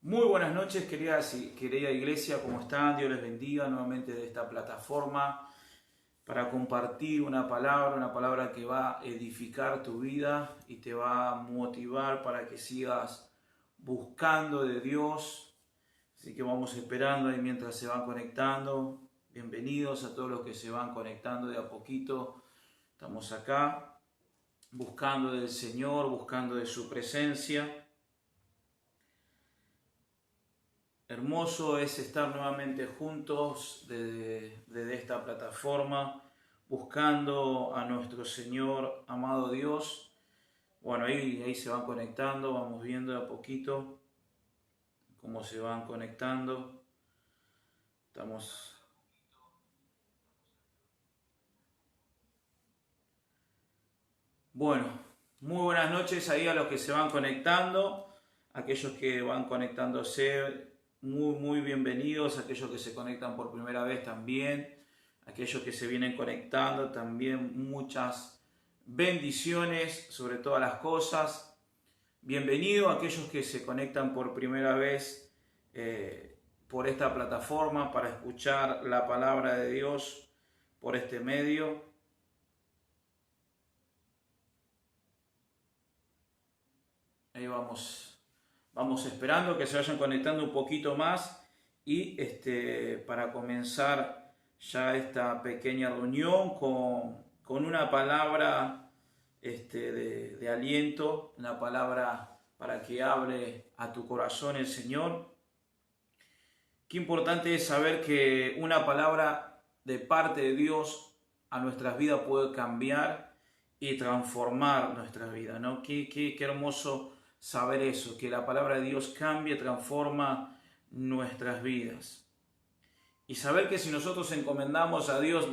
Muy buenas noches, querida iglesia, ¿cómo están? Dios les bendiga nuevamente de esta plataforma para compartir una palabra que va a edificar tu vida y te va a motivar para que sigas buscando de Dios. Así que vamos esperando ahí mientras se van conectando. Bienvenidos a todos los que se van conectando de a poquito. Estamos acá buscando del Señor, buscando de su presencia. Hermoso es estar nuevamente juntos desde esta plataforma, buscando a nuestro Señor, amado Dios. Bueno, ahí se van conectando, vamos viendo de a poquito cómo se van conectando. Bueno, muy buenas noches ahí a los que se van conectando, aquellos que van conectándose. Muy bienvenidos, aquellos que se conectan por primera vez también, aquellos que se vienen conectando también, muchas bendiciones sobre todas las cosas. Bienvenido a aquellos que se conectan por primera vez por esta plataforma para escuchar la palabra de Dios por este medio. Ahí vamos esperando que se vayan conectando un poquito más y para comenzar ya esta pequeña reunión con una palabra de aliento, una palabra para que hable a tu corazón el Señor. Qué importante es saber que una palabra de parte de Dios a nuestras vidas puede cambiar y transformar nuestras vidas, ¿no? Qué hermoso saber eso, que la palabra de Dios cambia, transforma nuestras vidas. Y saber que si nosotros encomendamos a Dios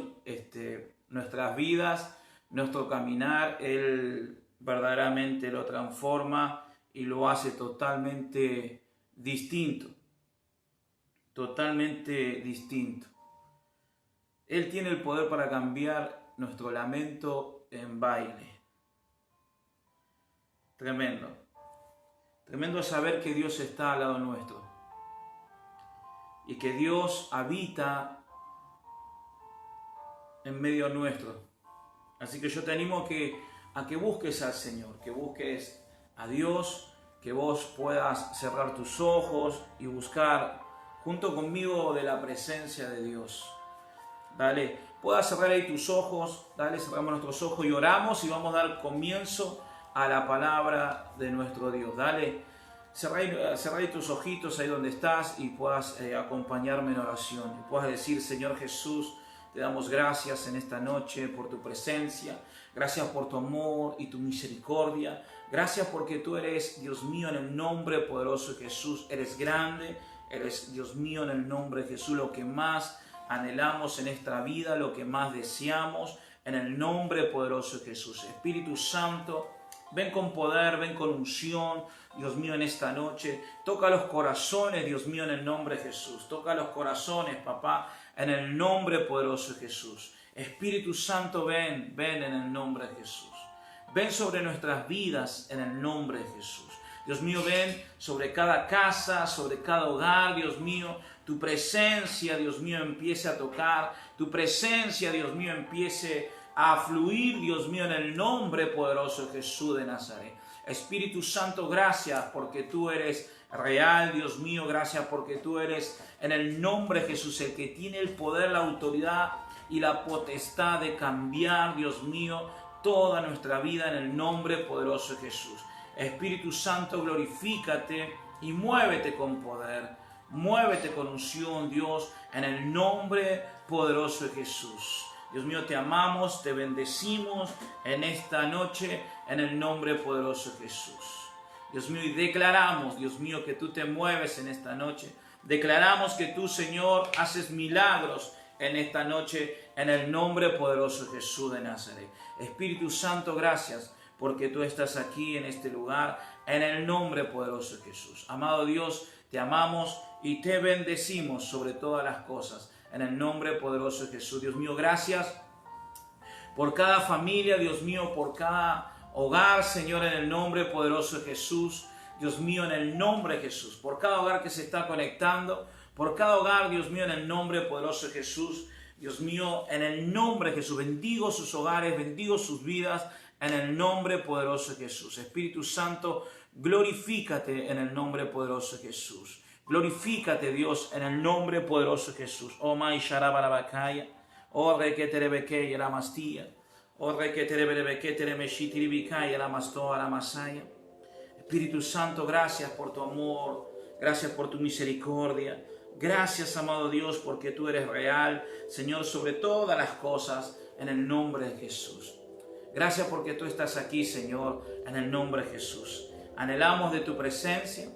nuestras vidas, nuestro caminar, Él verdaderamente lo transforma y lo hace totalmente distinto. Totalmente distinto. Él tiene el poder para cambiar nuestro lamento en baile. Tremendo. Tremendo es saber que Dios está al lado nuestro y que Dios habita en medio nuestro. Así que yo te animo a que busques al Señor, que busques a Dios, que vos puedas cerrar tus ojos y buscar junto conmigo de la presencia de Dios. Dale, puedas cerrar ahí tus ojos, dale, cerramos nuestros ojos y oramos y vamos a dar comienzo a la palabra de nuestro Dios. Dale, cerrá tus ojitos ahí donde estás y puedas acompañarme en oración. Y puedas decir: Señor Jesús, te damos gracias en esta noche por tu presencia. Gracias por tu amor y tu misericordia. Gracias porque tú eres, Dios mío, en el nombre poderoso de Jesús. Eres grande, eres, Dios mío, en el nombre de Jesús, lo que más anhelamos en esta vida, lo que más deseamos, en el nombre poderoso de Jesús. Espíritu Santo, ven con poder, ven con unción, Dios mío, en esta noche. Toca los corazones, Dios mío, en el nombre de Jesús. Toca los corazones, papá, en el nombre poderoso de Jesús. Espíritu Santo, ven en el nombre de Jesús. Ven sobre nuestras vidas en el nombre de Jesús. Dios mío, ven sobre cada casa, sobre cada hogar, Dios mío. Tu presencia, Dios mío, empiece a tocar. Tu presencia, Dios mío, empiece a fluir, Dios mío, en el nombre poderoso de Jesús de Nazaret. Espíritu Santo, gracias porque tú eres real, Dios mío. Gracias porque tú eres, en el nombre de Jesús, el que tiene el poder, la autoridad y la potestad de cambiar, Dios mío, toda nuestra vida en el nombre poderoso de Jesús. Espíritu Santo, glorifícate y muévete con poder, muévete con unción, Dios, en el nombre poderoso de Jesús. Dios mío, te amamos, te bendecimos en esta noche, en el nombre poderoso de Jesús. Dios mío, y declaramos, Dios mío, que tú te mueves en esta noche. Declaramos que tú, Señor, haces milagros en esta noche, en el nombre poderoso de Jesús de Nazaret. Espíritu Santo, gracias porque tú estás aquí en este lugar, en el nombre poderoso de Jesús. Amado Dios, te amamos y te bendecimos sobre todas las cosas, en el nombre poderoso de Jesús. Dios mío, gracias por cada familia, Dios mío, por cada hogar, Señor, en el nombre poderoso de Jesús. Dios mío, en el nombre de Jesús, por cada hogar que se está conectando, por cada hogar, Dios mío, en el nombre poderoso de Jesús, Dios mío, en el nombre de Jesús, bendigo sus hogares, bendigo sus vidas, en el nombre poderoso de Jesús. Espíritu Santo, glorifícate en el nombre poderoso de Jesús. Glorifícate, Dios, en el nombre poderoso de Jesús. Oh, my sharabarabakaya, oh, requeterebekeya la mastilla, oh, requeterebekeya meshitiribikai la mastoa la masaya. Espíritu Santo, gracias por tu amor, gracias por tu misericordia. Gracias, amado Dios, porque tú eres real, Señor, sobre todas las cosas, en el nombre de Jesús. Gracias porque tú estás aquí, Señor, en el nombre de Jesús. Anhelamos de tu presencia,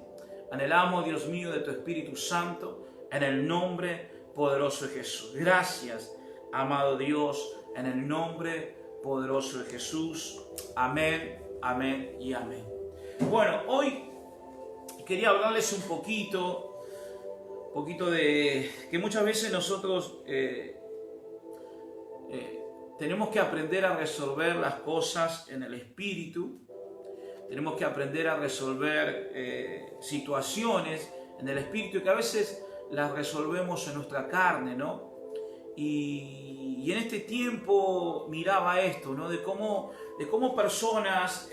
anhelamos, Dios mío, de tu Espíritu Santo, en el nombre poderoso de Jesús. Gracias, amado Dios, en el nombre poderoso de Jesús. Amén, amén y amén. Bueno, hoy quería hablarles un poquito de que muchas veces nosotros tenemos que aprender a resolver las cosas en el espíritu, tenemos que aprender a resolver situaciones en el espíritu que a veces las resolvemos en nuestra carne, ¿no? Y en este tiempo miraba esto, ¿no? De cómo personas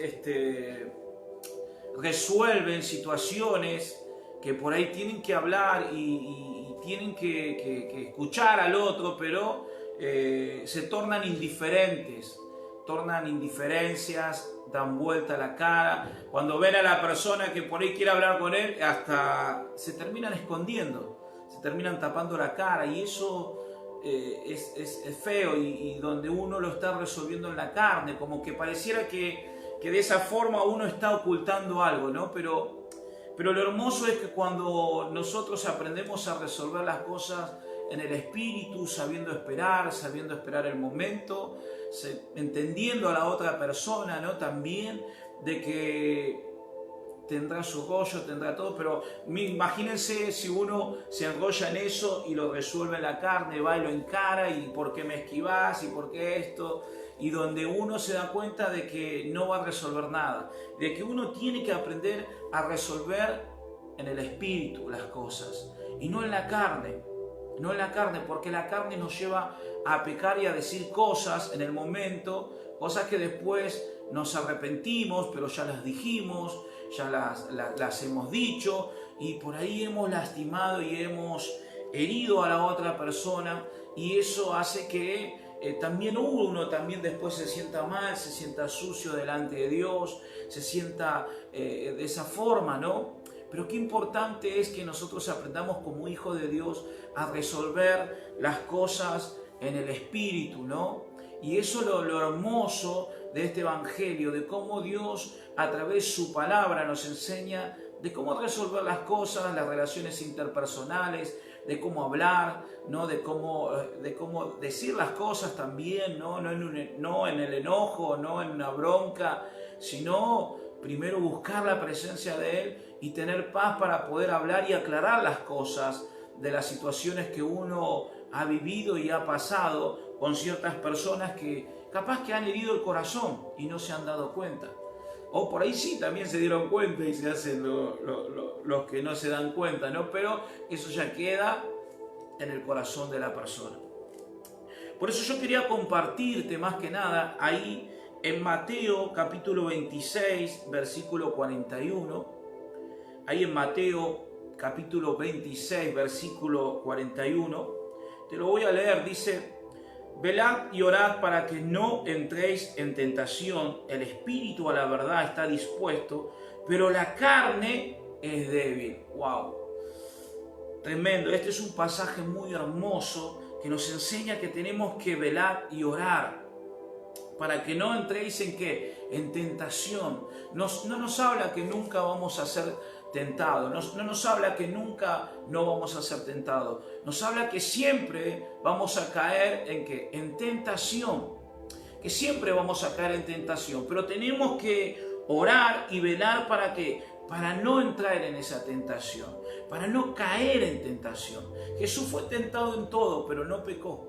resuelven situaciones que por ahí tienen que hablar y tienen que escuchar al otro, pero se tornan indiferentes, tornan indiferencias, dan vuelta a la cara. Cuando ven a la persona que por ahí quiere hablar con él, hasta se terminan escondiendo, se terminan tapando la cara, y eso es feo, y donde uno lo está resolviendo en la carne, como que pareciera que de esa forma uno está ocultando algo, ¿no? Pero lo hermoso es que cuando nosotros aprendemos a resolver las cosas en el espíritu, sabiendo esperar el momento, entendiendo a la otra persona, ¿no? También de que tendrá su rollo, tendrá todo, pero imagínense si uno se enrolla en eso y lo resuelve en la carne, va y lo encara, y por qué me esquivás, y por qué esto, y donde uno se da cuenta de que no va a resolver nada, de que uno tiene que aprender a resolver en el espíritu las cosas, y no en la carne, porque la carne nos lleva a pecar y a decir cosas en el momento, cosas que después nos arrepentimos, pero ya las dijimos, ya las hemos dicho, y por ahí hemos lastimado y hemos herido a la otra persona, y eso hace que también uno después se sienta mal, se sienta sucio delante de Dios, se sienta de esa forma, ¿no? Pero qué importante es que nosotros aprendamos como hijos de Dios a resolver las cosas en el espíritu, ¿no? Y eso es lo hermoso de este evangelio, de cómo Dios a través de su palabra nos enseña de cómo resolver las cosas, las relaciones interpersonales, de cómo hablar, ¿no? de cómo decir las cosas también, no en el enojo, no en una bronca, sino primero buscar la presencia de Él y tener paz para poder hablar y aclarar las cosas de las situaciones que uno ha vivido y ha pasado con ciertas personas que capaz que han herido el corazón y no se han dado cuenta. O por ahí sí, también se dieron cuenta y se hacen los que no se dan cuenta, ¿no? Pero eso ya queda en el corazón de la persona. Por eso yo quería compartirte más que nada ahí en Mateo capítulo 26, versículo 41. Ahí en Mateo capítulo 26, versículo 41. Te lo voy a leer, dice: velad y orad para que no entréis en tentación. El espíritu a la verdad está dispuesto, pero la carne es débil. ¡Wow! Tremendo. Este es un pasaje muy hermoso que nos enseña que tenemos que velar y orar para que no entréis en ¿qué? En tentación. No nos habla que nunca vamos a ser tentados, no nos habla que nunca no vamos a ser tentados, nos habla que siempre vamos a caer en ¿qué? En tentación, que siempre vamos a caer en tentación, pero tenemos que orar y velar para ¿qué? Para no entrar en esa tentación, para no caer en tentación. Jesús fue tentado en todo, pero no pecó.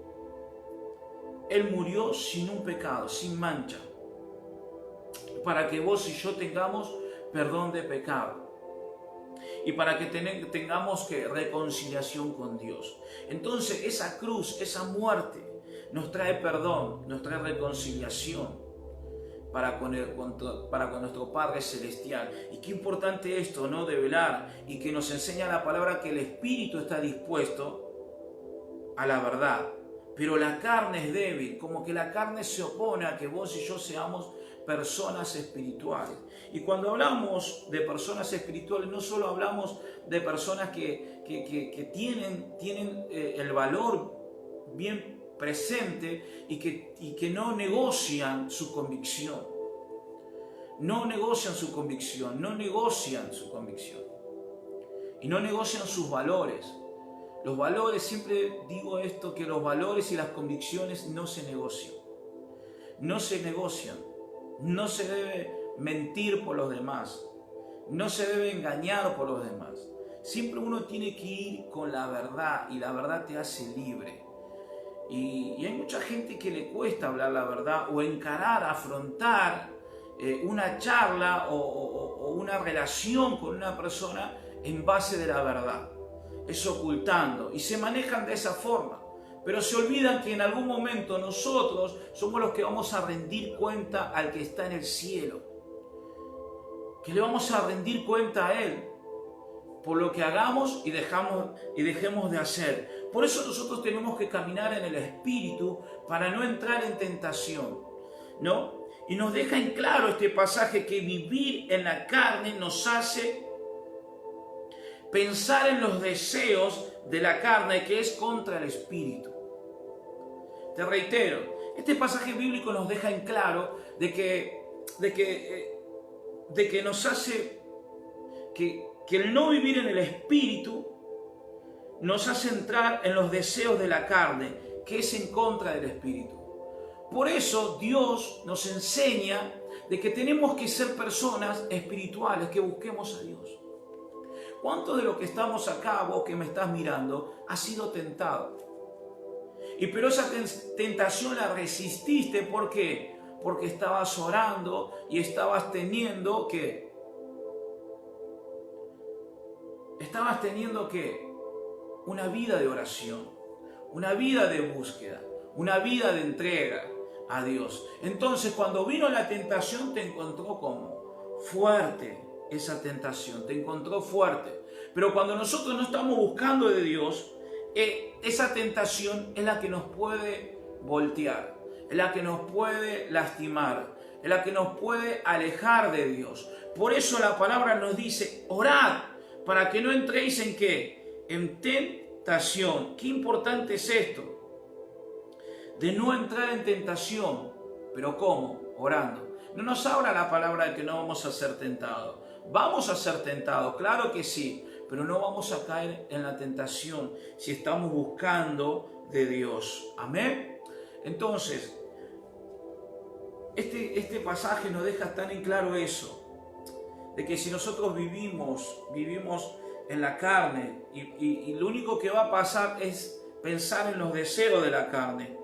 Él murió sin un pecado, sin mancha, para que vos y yo tengamos perdón de pecado. y para que tengamos reconciliación con Dios. Entonces esa cruz, esa muerte, nos trae perdón, nos trae reconciliación para con nuestro Padre Celestial. Y qué importante esto, ¿no? De velar, y que nos enseña la palabra que el Espíritu está dispuesto a la verdad, pero la carne es débil, como que la carne se opone a que vos y yo seamos personas espirituales. Y cuando hablamos de personas espirituales, no solo hablamos de personas que tienen el valor bien presente y que no negocian su convicción. No negocian su convicción, no negocian su convicción. Y no negocian sus valores. Los valores, siempre digo esto, que los valores y las convicciones no se negocian. No se negocian. No se debe mentir por los demás. No se debe engañar por los demás. Siempre uno tiene que ir con la verdad, y la verdad te hace libre. Y hay mucha gente que le cuesta hablar la verdad o encarar, afrontar una charla o una relación con una persona en base de la verdad. Es ocultando, y se manejan de esa forma. Pero se olvidan que en algún momento nosotros somos los que vamos a rendir cuenta al que está en el cielo. Que le vamos a rendir cuenta a Él por lo que hagamos y dejemos de hacer. Por eso nosotros tenemos que caminar en el Espíritu para no entrar en tentación, ¿no? Y nos deja en claro este pasaje que vivir en la carne nos hace pensar en los deseos de la carne, que es contra el Espíritu. Te reitero, este pasaje bíblico nos deja en claro de que nos hace que el no vivir en el Espíritu nos hace entrar en los deseos de la carne, que es en contra del Espíritu. Por eso Dios nos enseña de que tenemos que ser personas espirituales, que busquemos a Dios. ¿Cuántos de los que estamos acá, vos que me estás mirando, has sido tentado? Pero esa tentación la resististe, ¿por qué? Porque estabas orando y estabas teniendo una vida de oración, una vida de búsqueda, una vida de entrega a Dios. Entonces, cuando vino la tentación, te encontró como fuerte. Esa tentación te encontró fuerte. Pero cuando nosotros no estamos buscando de Dios, esa tentación es la que nos puede voltear, es la que nos puede lastimar, es la que nos puede alejar de Dios. Por eso la palabra nos dice: orad para que no entréis en ¿qué? En tentación. Qué importante es esto, de no entrar en tentación. ¿Pero cómo? Orando. No nos habla la palabra de que no vamos a ser tentados. Vamos a ser tentados, claro que sí, pero no vamos a caer en la tentación si estamos buscando de Dios. Amén. Entonces, este pasaje nos deja tan en claro eso, de que si nosotros vivimos en la carne y lo único que va a pasar es pensar en los deseos de la carne.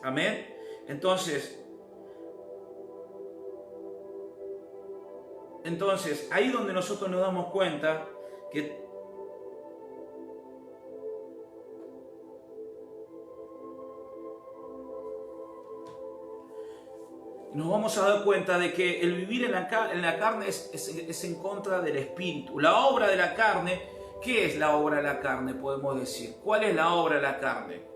Amén. Entonces, ahí donde nosotros nos damos cuenta que nos vamos a dar cuenta de que el vivir en la carne es en contra del Espíritu. La obra de la carne, ¿qué es la obra de la carne? Podemos decir, ¿cuál es la obra de la carne?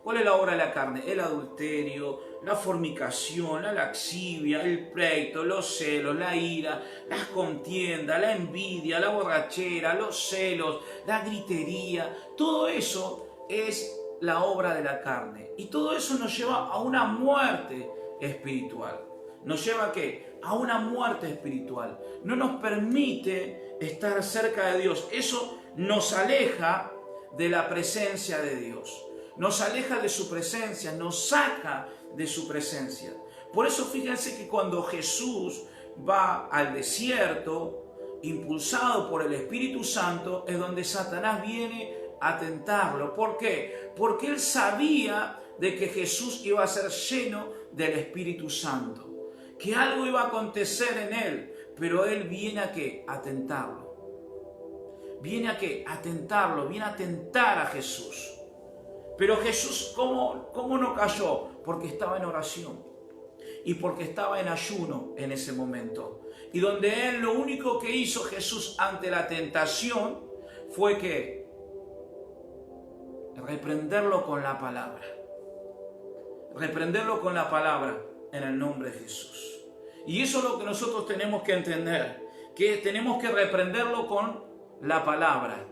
¿Cuál es la obra de la carne? El adulterio, la fornicación, la laxivia, el pleito, los celos, la ira, las contiendas, la envidia, la borrachera, los celos, la gritería. Todo eso es la obra de la carne. Y todo eso nos lleva a una muerte espiritual. ¿Nos lleva a qué? A una muerte espiritual. No nos permite estar cerca de Dios. Eso nos aleja de la presencia de Dios. Nos aleja de su presencia, nos saca de su presencia. Por eso fíjense que cuando Jesús va al desierto, impulsado por el Espíritu Santo, es donde Satanás viene a tentarlo. ¿Por qué? Porque él sabía de que Jesús iba a ser lleno del Espíritu Santo, que algo iba a acontecer en él. pero él viene a ¿qué? A tentarlo. Viene a ¿qué? A tentarlo, viene a tentar a Jesús. Pero Jesús, ¿cómo no cayó? Porque estaba en oración y porque estaba en ayuno en ese momento. Y donde él, lo único que hizo Jesús ante la tentación fue que reprenderlo con la palabra. Reprenderlo con la palabra en el nombre de Jesús. Y eso es lo que nosotros tenemos que entender, que tenemos que reprenderlo con la palabra.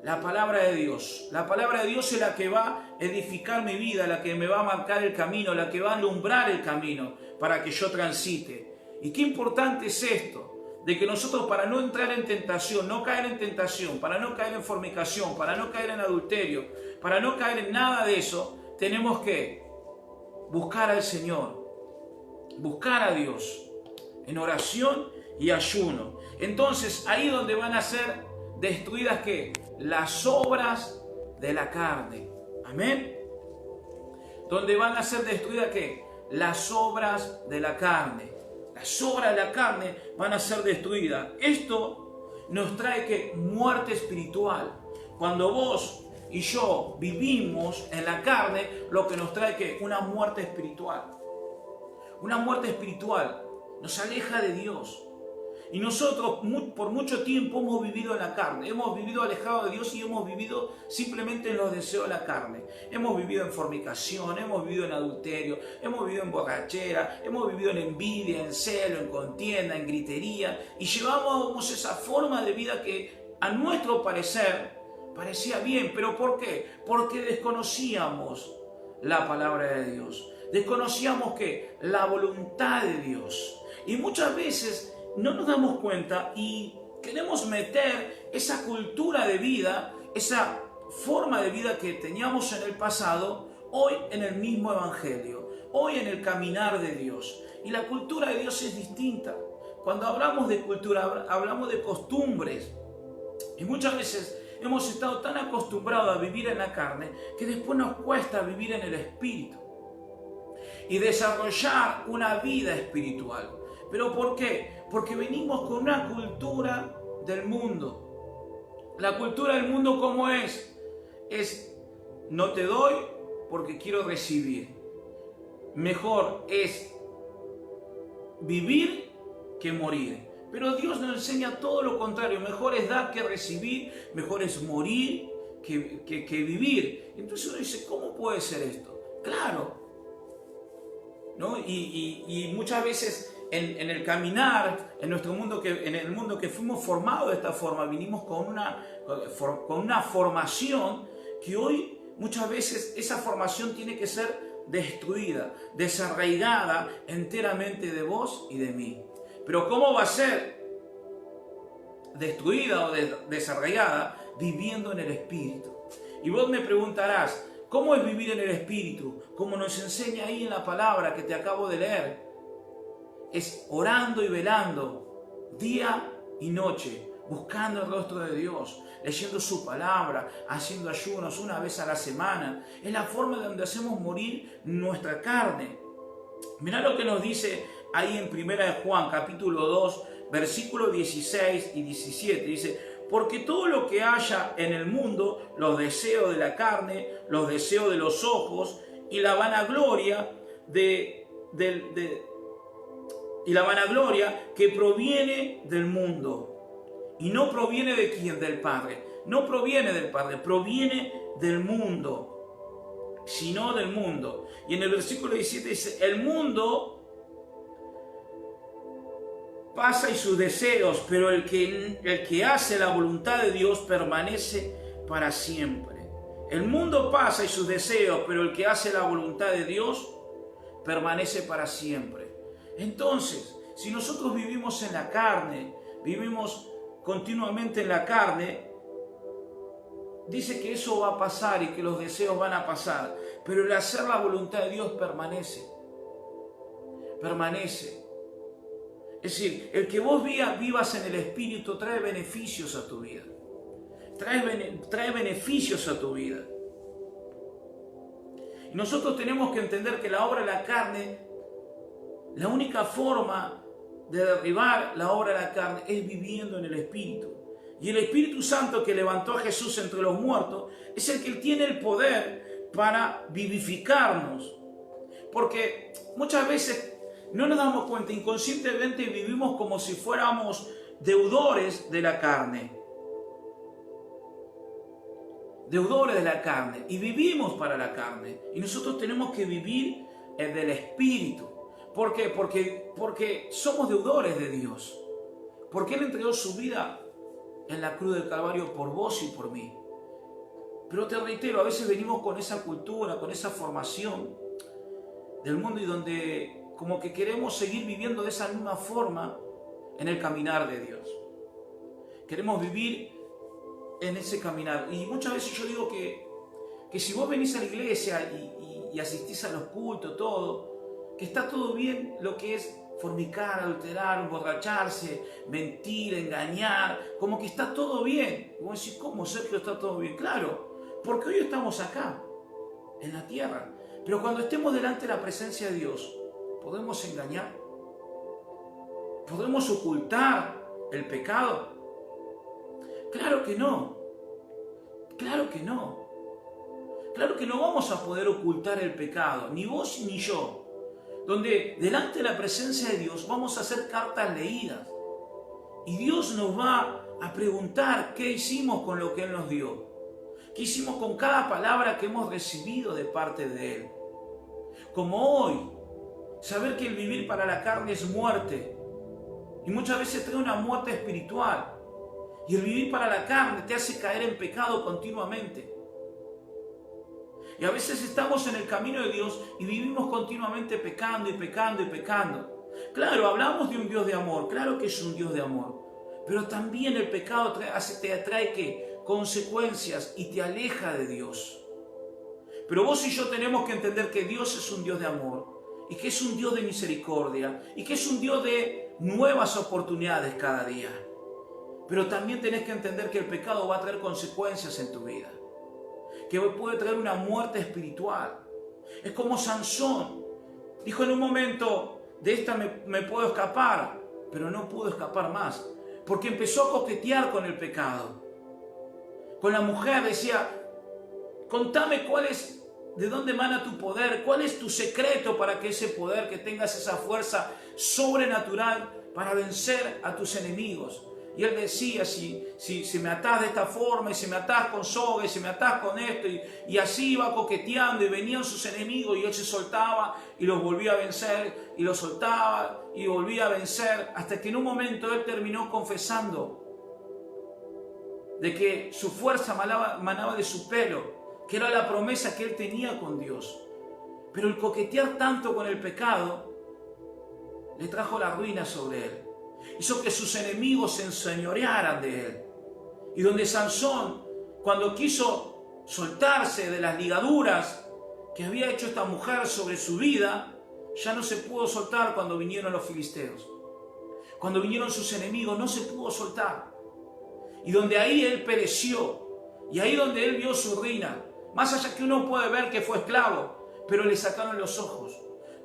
La palabra de Dios. La palabra de Dios es la que va a edificar mi vida, la que me va a marcar el camino, la que va a alumbrar el camino para que yo transite. Y qué importante es esto, de que nosotros, para no entrar en tentación, no caer en tentación, para no caer en fornicación, para no caer en adulterio, para no caer en nada de eso, tenemos que buscar al Señor, buscar a Dios en oración y ayuno. Entonces, ahí donde van a ser destruidas ¿qué? Las obras de la carne. Amén. Donde van a ser destruidas ¿qué? Las obras de la carne. Las obras de la carne van a ser destruidas. Esto nos trae ¿qué? Muerte espiritual. Cuando vos y yo vivimos en la carne, lo que nos trae ¿qué? Una muerte espiritual. Una muerte espiritual nos aleja de Dios. Y nosotros por mucho tiempo hemos vivido en la carne, hemos vivido alejados de Dios y hemos vivido simplemente en los deseos de la carne. Hemos vivido en fornicación, hemos vivido en adulterio, hemos vivido en borrachera, hemos vivido en envidia, en celo, en contienda, en gritería. Y llevábamos esa forma de vida que a nuestro parecer parecía bien. ¿Pero por qué? Porque desconocíamos la palabra de Dios. Desconocíamos que la voluntad de Dios. Y muchas veces no nos damos cuenta y queremos meter esa cultura de vida, esa forma de vida que teníamos en el pasado, hoy en el mismo evangelio, hoy en el caminar de Dios. Y la cultura de Dios es distinta. Cuando hablamos de cultura, hablamos de costumbres. Y muchas veces hemos estado tan acostumbrados a vivir en la carne que después nos cuesta vivir en el espíritu y desarrollar una vida espiritual. ¿Pero por qué? Porque venimos con una cultura del mundo. La cultura del mundo, ¿cómo es? Es no te doy porque quiero recibir. Mejor es vivir que morir. Pero Dios nos enseña todo lo contrario. Mejor es dar que recibir, mejor es morir que vivir. Entonces uno dice, ¿cómo puede ser esto? Claro, ¿no? Y muchas veces en el caminar, en nuestro mundo, en el mundo que fuimos formados de esta forma, vinimos con una formación que hoy muchas veces esa formación tiene que ser destruida, desarraigada enteramente de vos y de mí. Pero ¿cómo va a ser destruida o desarraigada? Viviendo en el Espíritu. Y vos me preguntarás, ¿cómo es vivir en el Espíritu? Como nos enseña ahí en la palabra que te acabo de leer. Es orando y velando, día y noche, buscando el rostro de Dios, leyendo su palabra, haciendo ayunos una vez a la semana. Es la forma donde hacemos morir nuestra carne. Mirá lo que nos dice ahí en 1 de Juan, capítulo 2, versículos 16 y 17. Dice, porque todo lo que haya en el mundo, los deseos de la carne, los deseos de los ojos y la vanagloria que proviene del mundo. Y no proviene de quién, del Padre. No proviene del Padre, proviene del mundo, sino del mundo. Y en el versículo 17 dice, el mundo pasa y sus deseos, pero el que hace la voluntad de Dios permanece para siempre. El mundo pasa y sus deseos, pero el que hace la voluntad de Dios permanece para siempre. Entonces, si nosotros vivimos en la carne, vivimos continuamente en la carne, dice que eso va a pasar y que los deseos van a pasar, pero el hacer la voluntad de Dios permanece. Es decir, el que vos vivas en el Espíritu trae beneficios a tu vida. Trae beneficios a tu vida. Y nosotros tenemos que entender que la obra de la carne, la única forma de derribar la obra de la carne es viviendo en el Espíritu. Y el Espíritu Santo que levantó a Jesús entre los muertos es el que tiene el poder para vivificarnos. Porque muchas veces no nos damos cuenta, inconscientemente vivimos como si fuéramos deudores de la carne. Deudores de la carne. Y vivimos para la carne. Y nosotros tenemos que vivir del Espíritu. ¿Por qué? Porque somos deudores de Dios. Porque Él entregó su vida en la cruz del Calvario por vos y por mí. Pero te reitero, a veces venimos con esa cultura, con esa formación del mundo y donde como que queremos seguir viviendo de esa misma forma en el caminar de Dios. Queremos vivir en ese caminar. Y muchas veces yo digo que si vos venís a la iglesia y asistís a los cultos, todo, que está todo bien lo que es fornicar, adulterar, emborracharse, mentir, engañar, como que está todo bien. Y vos decís, ¿cómo, Sergio, está todo bien? Claro, porque hoy estamos acá, en la tierra. Pero cuando estemos delante de la presencia de Dios, ¿podemos engañar? ¿Podemos ocultar el pecado? Claro que no. Claro que no. Claro que no vamos a poder ocultar el pecado, ni vos ni yo. Donde delante de la presencia de Dios vamos a hacer cartas leídas. Y Dios nos va a preguntar qué hicimos con lo que Él nos dio. ¿Qué hicimos con cada palabra que hemos recibido de parte de Él? Como hoy, saber que el vivir para la carne es muerte. Y muchas veces trae una muerte espiritual. Y el vivir para la carne te hace caer en pecado continuamente. Y a veces estamos en el camino de Dios y vivimos continuamente pecando y pecando y pecando. Claro, hablamos de un Dios de amor, claro que es un Dios de amor. Pero también el pecado te atrae ¿qué? Consecuencias y te aleja de Dios. Pero vos y yo tenemos que entender que Dios es un Dios de amor y que es un Dios de misericordia y que es un Dios de nuevas oportunidades cada día. Pero también tenés que entender que el pecado va a traer consecuencias en tu vida, que puede traer una muerte espiritual. Es como Sansón. Dijo en un momento, de esta me puedo escapar, pero no pudo escapar más, porque empezó a coquetear con el pecado. Con la mujer decía, contame de dónde emana tu poder, cuál es tu secreto para que ese poder, que tengas esa fuerza sobrenatural para vencer a tus enemigos. Y él decía, si me atás de esta forma, y si me atás con soga, y si me atás con esto, y así iba coqueteando, y venían sus enemigos, y él se soltaba, y los volvía a vencer, y los soltaba, y volvía a vencer, hasta que en un momento él terminó confesando de que su fuerza manaba de su pelo, que era la promesa que él tenía con Dios. Pero el coquetear tanto con el pecado le trajo la ruina sobre él. Hizo que sus enemigos se enseñorearan de él. Y donde Sansón, cuando quiso soltarse de las ligaduras que había hecho esta mujer sobre su vida, ya no se pudo soltar cuando vinieron los filisteos. Cuando vinieron sus enemigos, no se pudo soltar. Y donde ahí él pereció, y ahí donde él vio su ruina, más allá que uno puede ver que fue esclavo, pero le sacaron los ojos,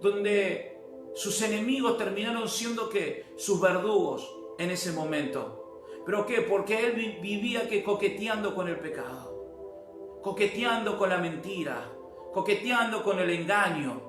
donde sus enemigos terminaron siendo ¿qué? Sus verdugos en ese momento. ¿Pero qué? Porque él vivía coqueteando con el pecado, coqueteando con la mentira, coqueteando con el engaño,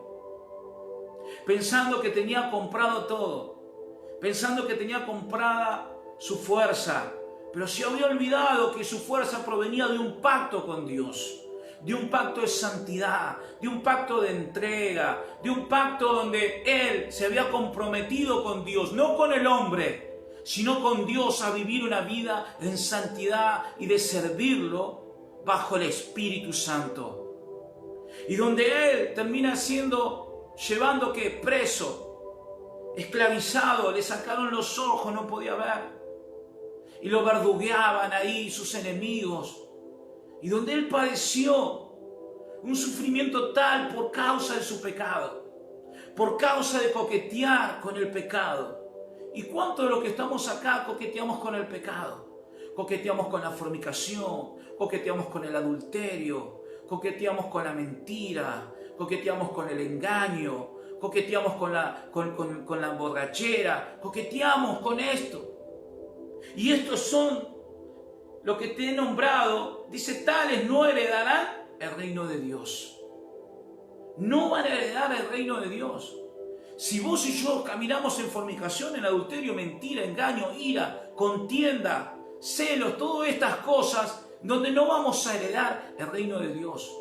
pensando que tenía comprado todo, pensando que tenía comprada su fuerza, pero se había olvidado que su fuerza provenía de un pacto con Dios, de un pacto de santidad, de un pacto de entrega, de un pacto donde él se había comprometido con Dios, no con el hombre, sino con Dios, a vivir una vida en santidad y de servirlo bajo el Espíritu Santo. Y donde él termina llevando que preso, esclavizado, le sacaron los ojos, no podía ver. Y lo verdugueaban ahí sus enemigos. Y donde él padeció un sufrimiento tal por causa de su pecado, por causa de coquetear con el pecado. ¿Y cuánto de los que estamos acá coqueteamos con el pecado? Coqueteamos con la fornicación, coqueteamos con el adulterio, coqueteamos con la mentira, coqueteamos con el engaño, coqueteamos con la borrachera, coqueteamos con esto. Y estos son lo que te he nombrado. Dice, tales no heredarán el reino de Dios. No van a heredar el reino de Dios. Si vos y yo caminamos en fornicación, en adulterio, mentira, engaño, ira, contienda, celos, todas estas cosas, donde no vamos a heredar el reino de Dios.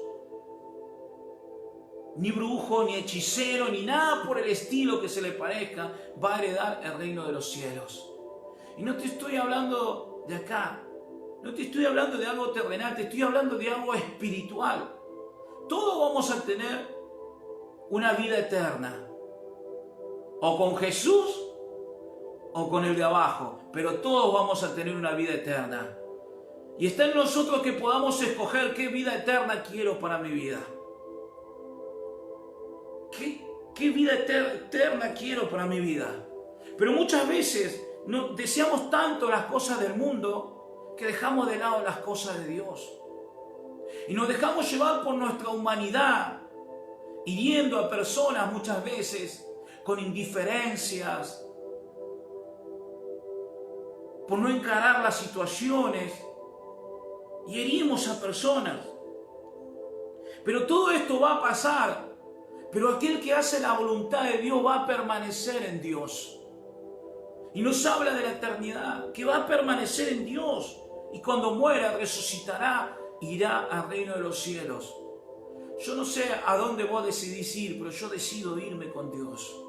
Ni brujo, ni hechicero, ni nada por el estilo que se le parezca, va a heredar el reino de los cielos. Y no te estoy hablando de acá, no te estoy hablando de algo terrenal, te estoy hablando de algo espiritual. Todos vamos a tener una vida eterna. O con Jesús o con el de abajo, pero todos vamos a tener una vida eterna. Y está en nosotros que podamos escoger qué vida eterna quiero para mi vida. ¿Qué vida eterna quiero para mi vida? Pero muchas veces deseamos tanto las cosas del mundo que dejamos de lado las cosas de Dios. Y nos dejamos llevar por nuestra humanidad, hiriendo a personas muchas veces con indiferencias, por no encarar las situaciones, y herimos a personas. Pero todo esto va a pasar, pero aquel que hace la voluntad de Dios va a permanecer en Dios. Y nos habla de la eternidad, que va a permanecer en Dios, y cuando muera resucitará, irá al reino de los cielos. Yo no sé a dónde vos decidís ir, pero yo decido irme con Dios.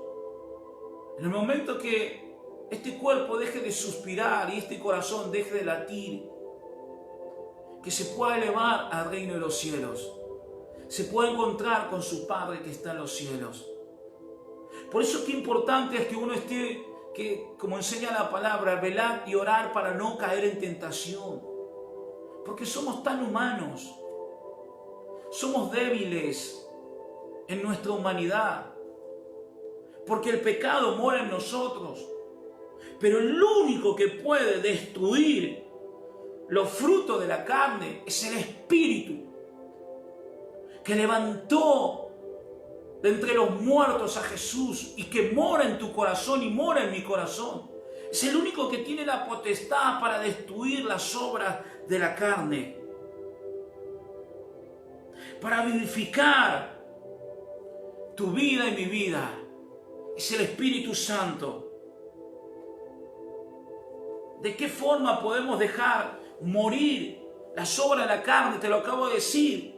En el momento que este cuerpo deje de suspirar y este corazón deje de latir, que se pueda elevar al reino de los cielos, se pueda encontrar con su Padre que está en los cielos. Por eso qué importante es que uno esté, que como enseña la palabra, velar y orar para no caer en tentación. Porque somos tan humanos, somos débiles en nuestra humanidad. Porque el pecado mora en nosotros. Pero el único que puede destruir los frutos de la carne es el Espíritu, que levantó de entre los muertos a Jesús y que mora en tu corazón y mora en mi corazón. Es el único que tiene la potestad para destruir las obras de la carne, para vivificar tu vida y mi vida. Es el Espíritu Santo. ¿De qué forma podemos dejar morir las obras de la carne? Te lo acabo de decir.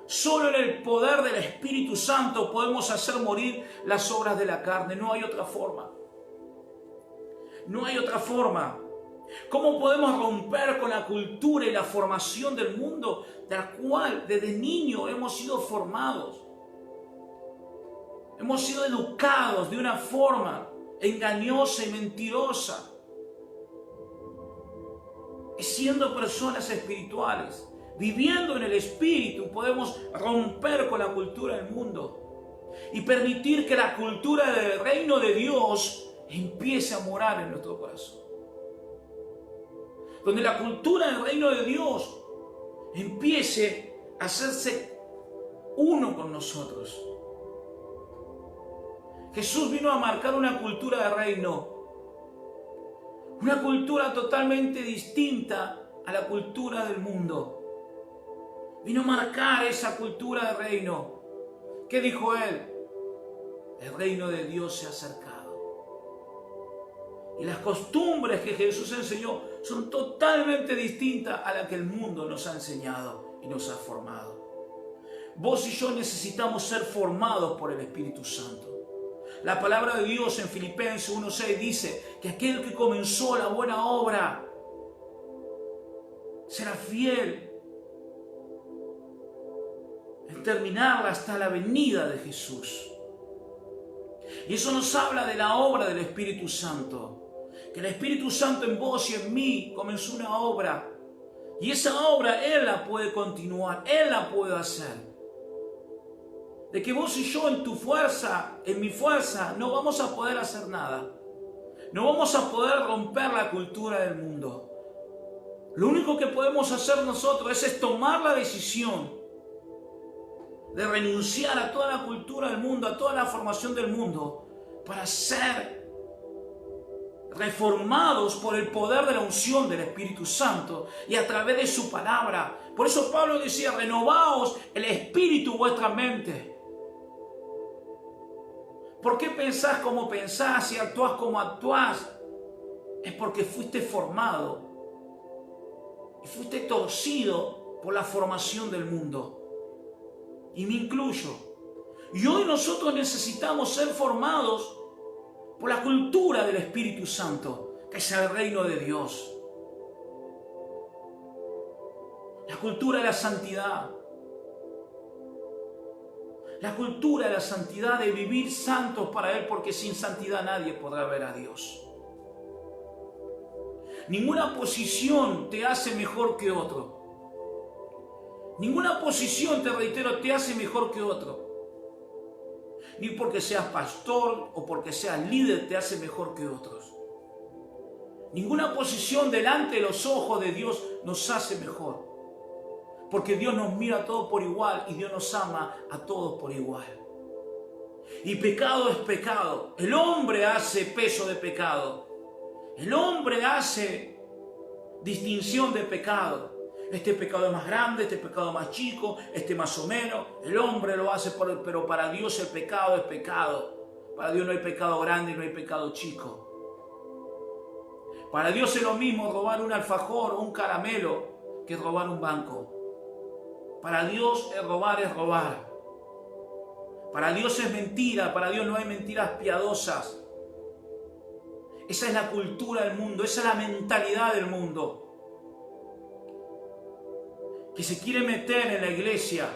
Solo en el poder del Espíritu Santo podemos hacer morir las obras de la carne. No hay otra forma. No hay otra forma. ¿Cómo podemos romper con la cultura y la formación del mundo de la cual desde niño hemos sido formados? Hemos sido educados de una forma engañosa y mentirosa. Y siendo personas espirituales, viviendo en el Espíritu, podemos romper con la cultura del mundo y permitir que la cultura del reino de Dios empiece a morar en nuestro corazón. Donde la cultura del reino de Dios empiece a hacerse uno con nosotros. Jesús vino a marcar una cultura de reino, una cultura totalmente distinta a la cultura del mundo. Vino a marcar esa cultura de reino. ¿Qué dijo él? El reino de Dios se ha acercado. Y las costumbres que Jesús enseñó son totalmente distintas a las que el mundo nos ha enseñado y nos ha formado. Vos y yo necesitamos ser formados por el Espíritu Santo. La palabra de Dios en Filipenses 1:6 dice que aquel que comenzó la buena obra será fiel en terminarla hasta la venida de Jesús. Y eso nos habla de la obra del Espíritu Santo. Que el Espíritu Santo en vos y en mí comenzó una obra. Y esa obra Él la puede continuar, Él la puede hacer. De que vos y yo en tu fuerza, en mi fuerza, no vamos a poder hacer nada. No vamos a poder romper la cultura del mundo. Lo único que podemos hacer nosotros es tomar la decisión de renunciar a toda la cultura del mundo, a toda la formación del mundo, para ser reformados por el poder de la unción del Espíritu Santo y a través de su palabra. Por eso Pablo decía, renovaos el espíritu vuestra mente. ¿Por qué pensás como pensás y actuás como actuás? Es porque fuiste formado y fuiste torcido por la formación del mundo. Y me incluyo. Y hoy nosotros necesitamos ser formados por la cultura del Espíritu Santo, que es el reino de Dios. La cultura de la santidad. La cultura de la santidad, de vivir santos para Él, porque sin santidad nadie podrá ver a Dios. Ninguna posición te hace mejor que otro. Ninguna posición, te reitero, te hace mejor que otro. Ni porque seas pastor o porque seas líder te hace mejor que otros. Ninguna posición delante de los ojos de Dios nos hace mejor. Porque Dios nos mira a todos por igual y Dios nos ama a todos por igual. Y pecado es pecado. El hombre hace peso de pecado. El hombre hace distinción de pecado. Este pecado es más grande, este pecado es más chico, este más o menos. El hombre lo hace, pero para Dios el pecado es pecado. Para Dios no hay pecado grande y no hay pecado chico. Para Dios es lo mismo robar un alfajor o un caramelo que robar un banco. Para Dios robar es robar. Para Dios es mentira, para Dios no hay mentiras piadosas. Esa es la cultura del mundo, esa es la mentalidad del mundo. Que se quiere meter en la iglesia.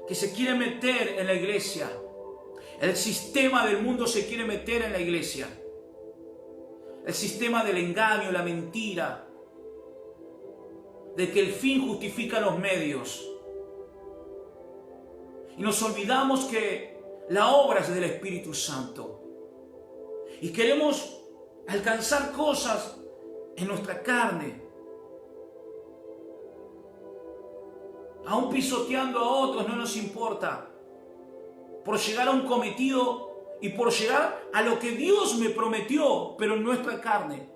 Que se quiere meter en la iglesia. El sistema del mundo se quiere meter en la iglesia. El sistema del engaño, la mentira. De que el fin justifica los medios. Y nos olvidamos que la obra es del Espíritu Santo. Y queremos alcanzar cosas en nuestra carne. Aún pisoteando a otros no nos importa. Por llegar a un cometido y por llegar a lo que Dios me prometió, pero en nuestra carne.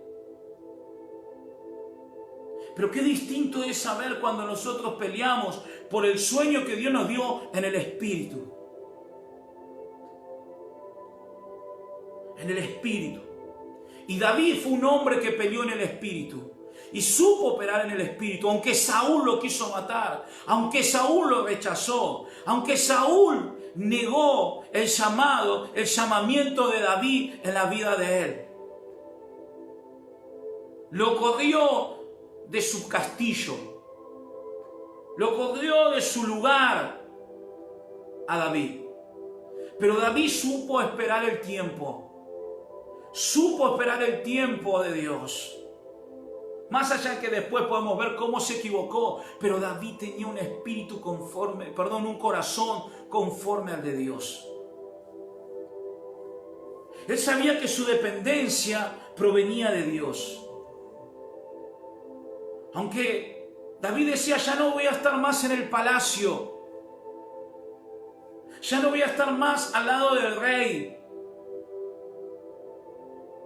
Pero qué distinto es saber cuando nosotros peleamos por el sueño que Dios nos dio en el Espíritu. En el Espíritu. Y David fue un hombre que peleó en el Espíritu. Y supo operar en el Espíritu, aunque Saúl lo quiso matar, aunque Saúl lo rechazó, aunque Saúl negó el llamamiento de David en la vida de él. Lo corrió de su castillo, lo corrió de su lugar a David. Pero David supo esperar el tiempo, supo esperar el tiempo de Dios. Más allá que después podemos ver cómo se equivocó, pero David tenía un espíritu un corazón conforme al de Dios. Él sabía que su dependencia provenía de Dios. Aunque David decía, ya no voy a estar más en el palacio, ya no voy a estar más al lado del rey,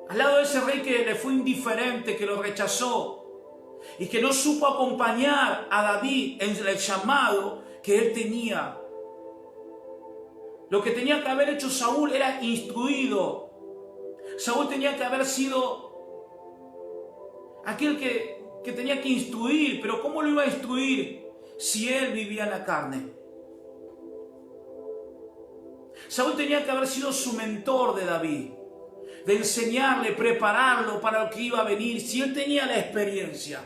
al lado de ese rey que le fue indiferente, que lo rechazó y que no supo acompañar a David en el llamado que él tenía. Lo que tenía que haber hecho Saúl era instruido. Saúl tenía que haber sido aquel que tenía que instruir, pero ¿cómo lo iba a instruir si él vivía en la carne? Saúl tenía que haber sido su mentor de David, de enseñarle, prepararlo para lo que iba a venir, si él tenía la experiencia.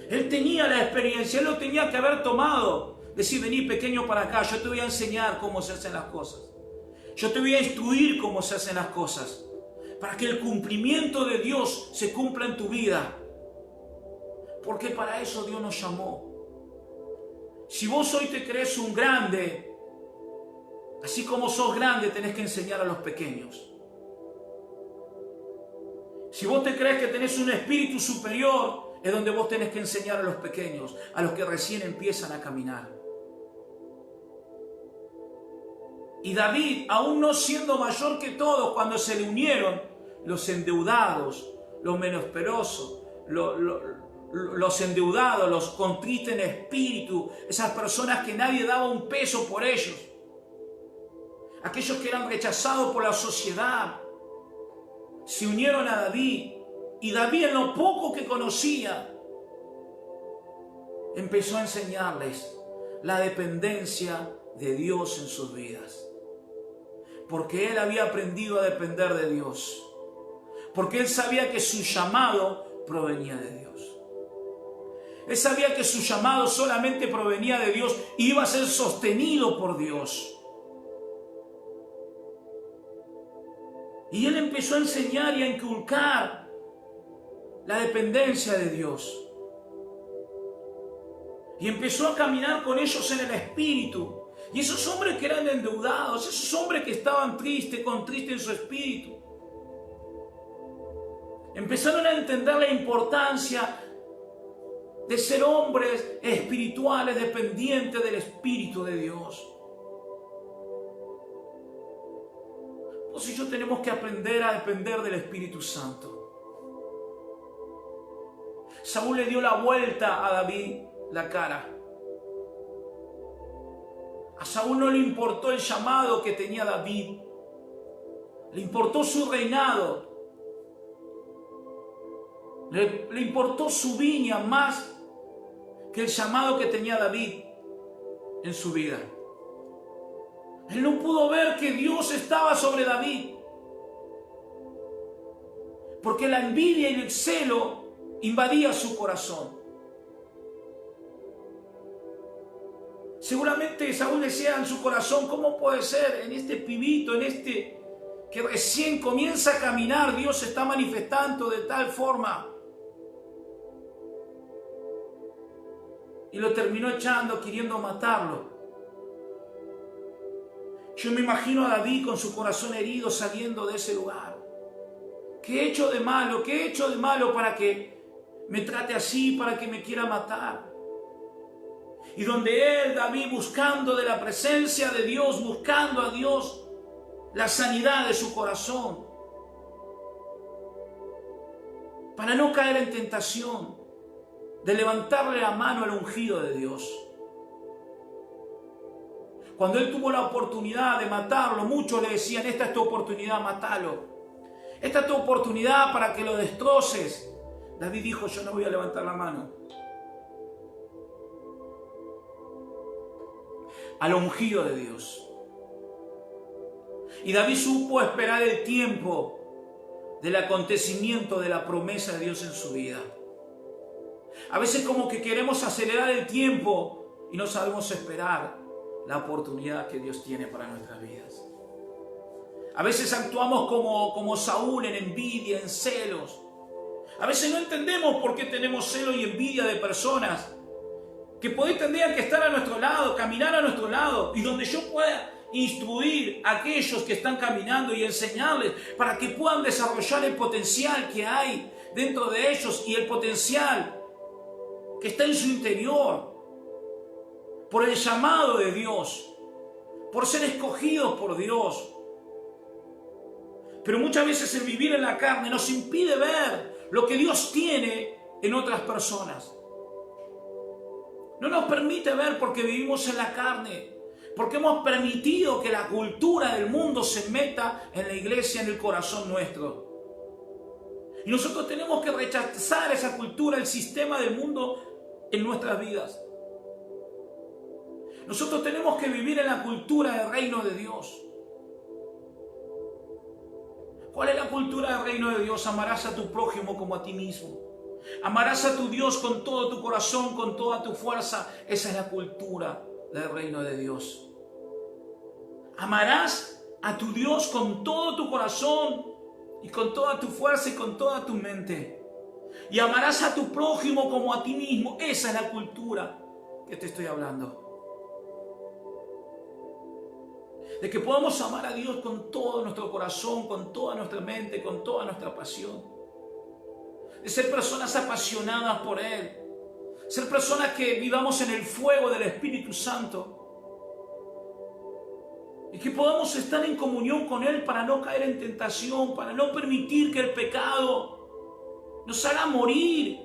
Él tenía la experiencia, él lo tenía que haber tomado. Decir, vení pequeño para acá, yo te voy a enseñar cómo se hacen las cosas. Yo te voy a instruir cómo se hacen las cosas. Para que el cumplimiento de Dios se cumpla en tu vida. Porque para eso Dios nos llamó. Si vos hoy te crees un grande, así como sos grande, tenés que enseñar a los pequeños. Si vos te crees que tenés un espíritu superior, es donde vos tenés que enseñar a los pequeños, a los que recién empiezan a caminar. Y David, aún no siendo mayor que todos, cuando se le unieron los endeudados, los menosprecosos, los endeudados, los contristos en espíritu, esas personas que nadie daba un peso por ellos, aquellos que eran rechazados por la sociedad, se unieron a David. Y David, en lo poco que conocía, empezó a enseñarles la dependencia de Dios en sus vidas. Porque él había aprendido a depender de Dios. Porque él sabía que su llamado provenía de Dios. Él sabía que su llamado solamente provenía de Dios y iba a ser sostenido por Dios. Y él empezó a enseñar y a inculcar la dependencia de Dios. Y empezó a caminar con ellos en el espíritu. Y esos hombres que eran endeudados, esos hombres que estaban tristes, contristes en su espíritu, empezaron a entender la importancia de ser hombres espirituales dependientes del Espíritu de Dios. Vos y yo tenemos que aprender a depender del Espíritu Santo. Saúl le dio la vuelta a David la cara. A Saúl no le importó el llamado que tenía David. Le importó su reinado. Le importó su viña más que el llamado que tenía David en su vida. Él no pudo ver que Dios estaba sobre David. Porque la envidia y el celo invadía su corazón. Seguramente Saúl decía en su corazón, ¿cómo puede ser en este pibito, en este que recién comienza a caminar, Dios se está manifestando de tal forma? Y lo terminó echando, queriendo matarlo. Yo me imagino a David con su corazón herido saliendo de ese lugar. ¿Qué he hecho de malo? ¿Qué he hecho de malo para que me trate así, para que me quiera matar? Y donde él, David, buscando de la presencia de Dios, buscando a Dios, la sanidad de su corazón, para no caer en tentación, de levantarle la mano al ungido de Dios. Cuando él tuvo la oportunidad de matarlo, muchos le decían, esta es tu oportunidad, mátalo. Esta es tu oportunidad para que lo destroces. David dijo, yo no voy a levantar la mano. Al ungido de Dios. Y David supo esperar el tiempo del acontecimiento de la promesa de Dios en su vida. A veces como que queremos acelerar el tiempo y no sabemos esperar la oportunidad que Dios tiene para nuestras vidas. A veces actuamos como Saúl, en envidia, en celos. A veces no entendemos por qué tenemos celo y envidia de personas que tendrían que estar a nuestro lado, caminar a nuestro lado, y donde yo pueda instruir a aquellos que están caminando y enseñarles para que puedan desarrollar el potencial que hay dentro de ellos y el potencial que está en su interior, por el llamado de Dios, por ser escogidos por Dios. Pero muchas veces el vivir en la carne nos impide ver lo que Dios tiene en otras personas. No nos permite ver porque vivimos en la carne, porque hemos permitido que la cultura del mundo se meta en la iglesia, en el corazón nuestro. Y nosotros tenemos que rechazar esa cultura, el sistema del mundo en nuestras vidas. Nosotros tenemos que vivir en la cultura del reino de Dios. ¿Cuál es la cultura del reino de Dios? Amarás a tu prójimo como a ti mismo. Amarás a tu Dios con todo tu corazón, con toda tu fuerza. Esa es la cultura del reino de Dios. Amarás a tu Dios con todo tu corazón y con toda tu fuerza y con toda tu mente. Y amarás a tu prójimo como a ti mismo. Esa es la cultura que te estoy hablando. De que podamos amar a Dios con todo nuestro corazón, con toda nuestra mente, con toda nuestra pasión. de ser personas apasionadas por Él, ser personas que vivamos en el fuego del Espíritu Santo y que podamos estar en comunión con Él para no caer en tentación, para no permitir que el pecado nos haga morir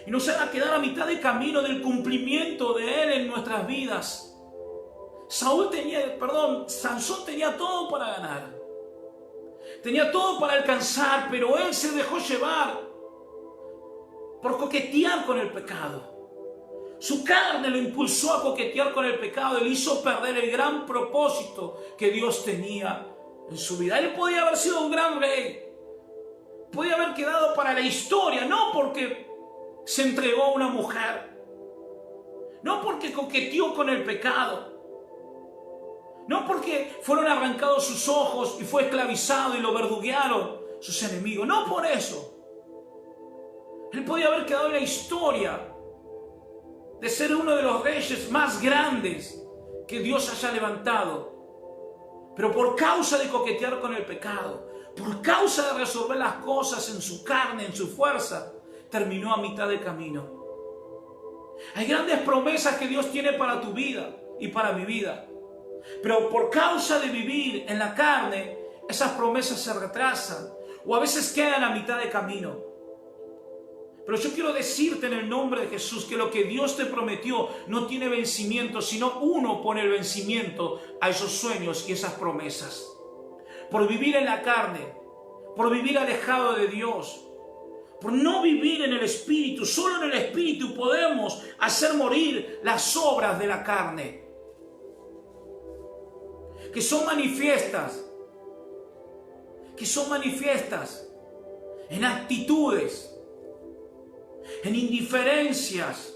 y nos haga quedar a mitad de camino del cumplimiento de Él en nuestras vidas. Sansón tenía todo para ganar, tenía todo para alcanzar, pero él se dejó llevar por coquetear con el pecado. Su carne lo impulsó a coquetear con el pecado y le hizo perder el gran propósito que Dios tenía en su vida. Él podía haber sido un gran rey, podía haber quedado para la historia, no porque se entregó a una mujer, no porque coqueteó con el pecado, no porque fueron arrancados sus ojos y fue esclavizado y lo verduguearon sus enemigos, no por eso. Él podía haber quedado en la historia de ser uno de los reyes más grandes que Dios haya levantado, pero por causa de coquetear con el pecado, por causa de resolver las cosas en su carne, en su fuerza, terminó a mitad de camino. Hay grandes promesas que Dios tiene para tu vida y para mi vida, pero por causa de vivir en la carne, esas promesas se retrasan o a veces quedan a mitad de camino. Pero yo quiero decirte en el nombre de Jesús que lo que Dios te prometió no tiene vencimiento, sino uno pone el vencimiento a esos sueños y esas promesas. Por vivir en la carne, por vivir alejado de Dios, por no vivir en el Espíritu. Solo en el Espíritu podemos hacer morir las obras de la carne, que son manifiestas en actitudes, en indiferencias,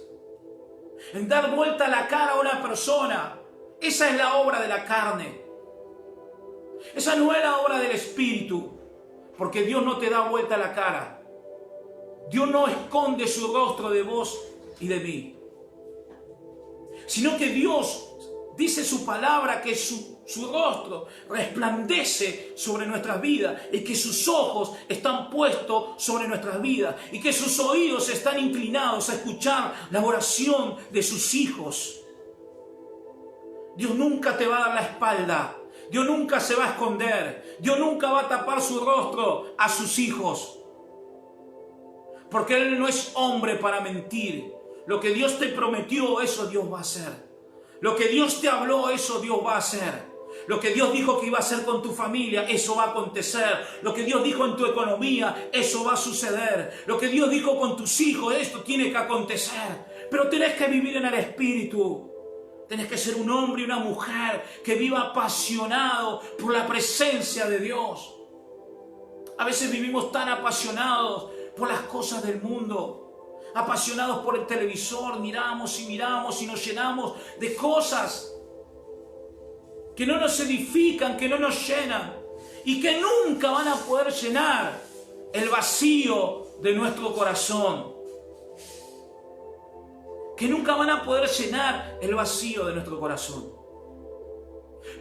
en dar vuelta la cara a una persona. Esa es la obra de la carne. Esa no es la obra del Espíritu, porque Dios no te da vuelta la cara. Dios no esconde su rostro de vos y de mí, sino que Dios dice su palabra que su rostro resplandece sobre nuestras vidas y que sus ojos están puestos sobre nuestras vidas y que sus oídos están inclinados a escuchar la oración de sus hijos. Dios nunca te va a dar la espalda. Dios nunca se va a esconder. Dios nunca va a tapar su rostro a sus hijos, porque Él no es hombre para mentir. Lo que Dios te prometió, eso Dios va a hacer. Lo que Dios te habló, eso Dios va a hacer. Lo que Dios dijo que iba a hacer con tu familia, eso va a acontecer. Lo que Dios dijo en tu economía, eso va a suceder. Lo que Dios dijo con tus hijos, esto tiene que acontecer. Pero tenés que vivir en el Espíritu. Tenés que ser un hombre y una mujer que viva apasionado por la presencia de Dios. A veces vivimos tan apasionados por las cosas del mundo, apasionados por el televisor, miramos y nos llenamos de cosas que no nos edifican, que no nos llenan y que nunca van a poder llenar el vacío de nuestro corazón, que nunca van a poder llenar el vacío de nuestro corazón,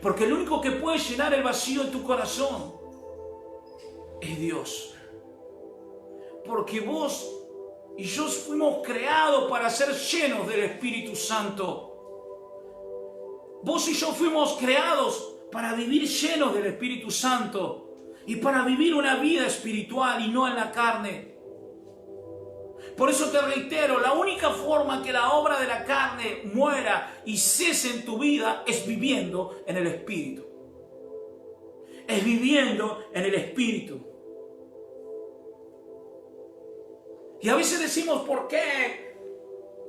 porque el único que puede llenar el vacío de tu corazón es Dios. Porque vos y yo fuimos creados para ser llenos del Espíritu Santo. Vos y yo fuimos creados para vivir llenos del Espíritu Santo y para vivir una vida espiritual y no en la carne. Por eso te reitero, la única forma que la obra de la carne muera y cese en tu vida es viviendo en el Espíritu. Es viviendo en el Espíritu. Y a veces decimos, ¿por qué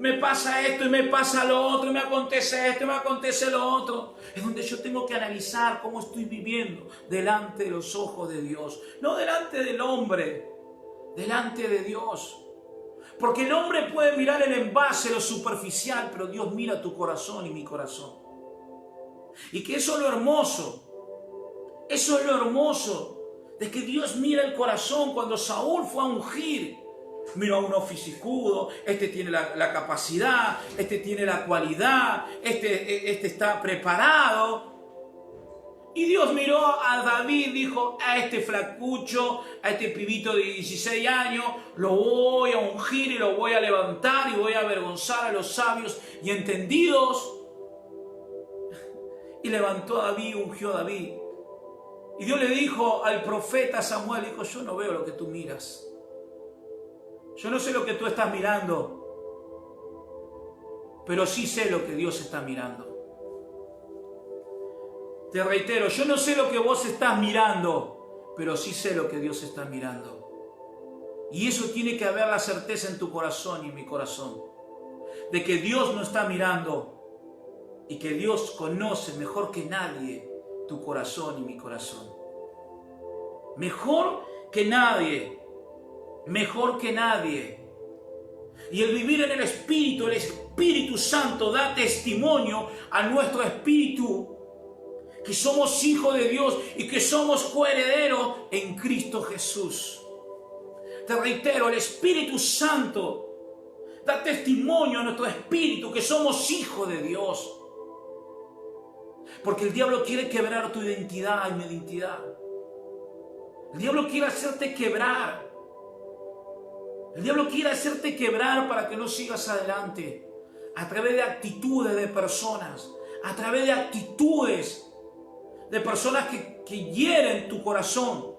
me pasa esto y me pasa lo otro, y me acontece esto y me acontece lo otro? Es donde yo tengo que analizar cómo estoy viviendo delante de los ojos de Dios. No delante del hombre, delante de Dios. Porque el hombre puede mirar el envase, lo superficial, pero Dios mira tu corazón y mi corazón. Y que eso es lo hermoso. Eso es lo hermoso, de que Dios mira el corazón. Cuando Saúl fue a ungir, miró a uno fisicudo, este tiene la capacidad, este tiene la cualidad, este está preparado. Y Dios miró a David, dijo, a este flacucho, a este pibito de 16 años, lo voy a ungir y lo voy a levantar y voy a avergonzar a los sabios y entendidos. Y levantó a David, ungió a David. Y Dios le dijo al profeta Samuel, dijo, yo no veo lo que tú miras. Yo no sé lo que tú estás mirando, pero sí sé lo que Dios está mirando. Te reitero, yo no sé lo que vos estás mirando, pero sí sé lo que Dios está mirando. Y eso tiene que haber la certeza en tu corazón y en mi corazón, de que Dios no está mirando y que Dios conoce mejor que nadie tu corazón y mi corazón. Mejor que nadie, mejor que nadie. Y el vivir en el Espíritu Santo da testimonio a nuestro espíritu que somos hijos de Dios y que somos coherederos en Cristo Jesús. Te reitero, el Espíritu Santo da testimonio a nuestro espíritu que somos hijos de Dios. Porque el diablo quiere quebrar tu identidad y mi identidad. El diablo quiere hacerte quebrar. El diablo quiere hacerte quebrar para que no sigas adelante. A través de actitudes de personas. A través de actitudes de personas que hieren tu corazón.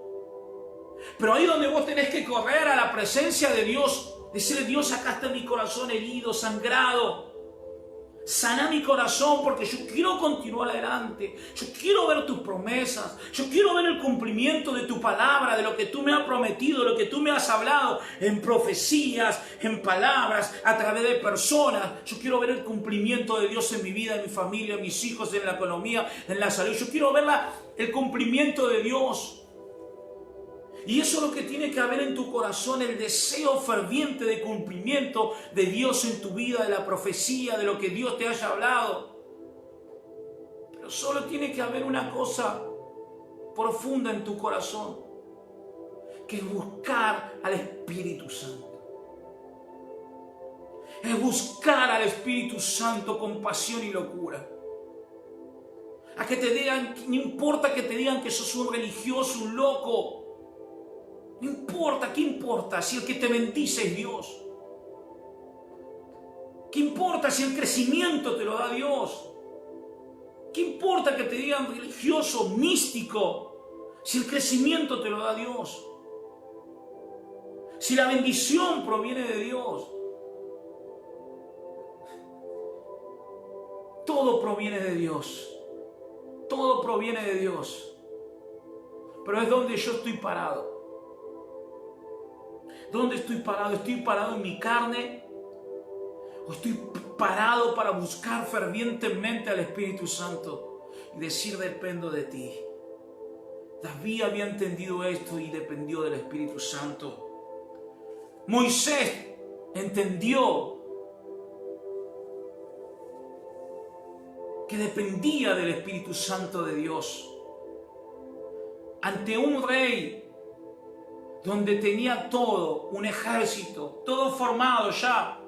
Pero ahí donde vos tenés que correr a la presencia de Dios, decirle, Dios, acá está mi corazón herido, sangrado. Sana mi corazón porque yo quiero continuar adelante. Yo quiero ver tus promesas. Yo quiero ver el cumplimiento de tu palabra, de lo que tú me has prometido, de lo que tú me has hablado en profecías, en palabras, a través de personas. Yo quiero ver el cumplimiento de Dios en mi vida, en mi familia, en mis hijos, en la economía, en la salud. Yo quiero ver el cumplimiento de Dios. Y eso es lo que tiene que haber en tu corazón, el deseo ferviente de cumplimiento de Dios en tu vida, de la profecía, de lo que Dios te haya hablado. Pero solo tiene que haber una cosa profunda en tu corazón, que es buscar al Espíritu Santo. Es buscar al Espíritu Santo con pasión y locura. A que te digan, no importa que te digan que sos un religioso, un loco. No importa, ¿qué importa si el que te bendice es Dios? ¿Qué importa si el crecimiento te lo da Dios? ¿Qué importa que te digan religioso, místico, si el crecimiento te lo da Dios? Si la bendición proviene de Dios. Todo proviene de Dios. Todo proviene de Dios. Pero es donde yo estoy parado. ¿Dónde estoy parado? ¿Estoy parado en mi carne? ¿O estoy parado para buscar fervientemente al Espíritu Santo y decir, dependo de ti? David había entendido esto y dependió del Espíritu Santo. Moisés entendió que dependía del Espíritu Santo de Dios. Ante un rey donde tenía todo, un ejército, todo formado ya,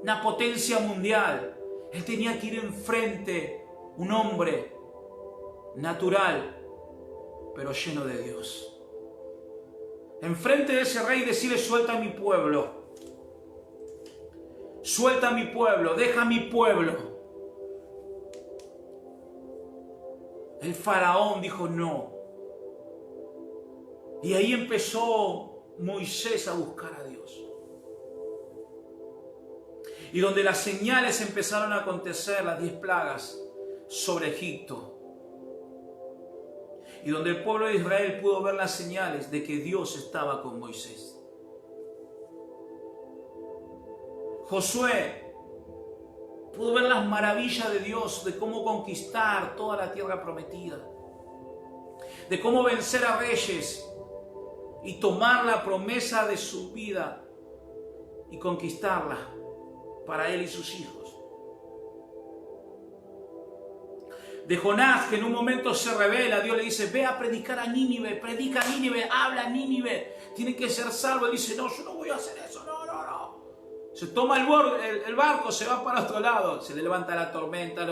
una potencia mundial, él tenía que ir enfrente, un hombre natural, pero lleno de Dios. Enfrente de ese rey decirle, suelta a mi pueblo, suelta a mi pueblo, deja a mi pueblo. El faraón dijo no. Y ahí empezó Moisés a buscar a Dios. Y donde las señales empezaron a acontecer, las 10 plagas sobre Egipto. Y donde el pueblo de Israel pudo ver las señales de que Dios estaba con Moisés. Josué pudo ver las maravillas de Dios, de cómo conquistar toda la tierra prometida. De cómo vencer a reyes y tomar la promesa de su vida y conquistarla para él y sus hijos. De Jonás, que en un momento se revela, Dios le dice, ve a predicar a Nínive, predica a Nínive, habla a Nínive, tiene que ser salvo. Él dice, no, yo no voy a hacer eso, no. Se toma el barco, se va para otro lado, se le levanta la tormenta,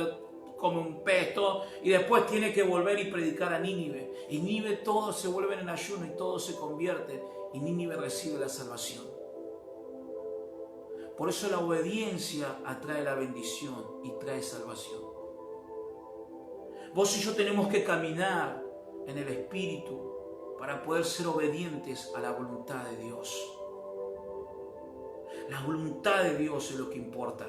come un pez, todo, y después tiene que volver y predicar a Nínive. Y Nínive todos se vuelven en ayuno y todo se convierte, y Nínive recibe la salvación. Por eso la obediencia atrae la bendición y trae salvación. Vos y yo tenemos que caminar en el Espíritu para poder ser obedientes a la voluntad de Dios. La voluntad de Dios es lo que importa.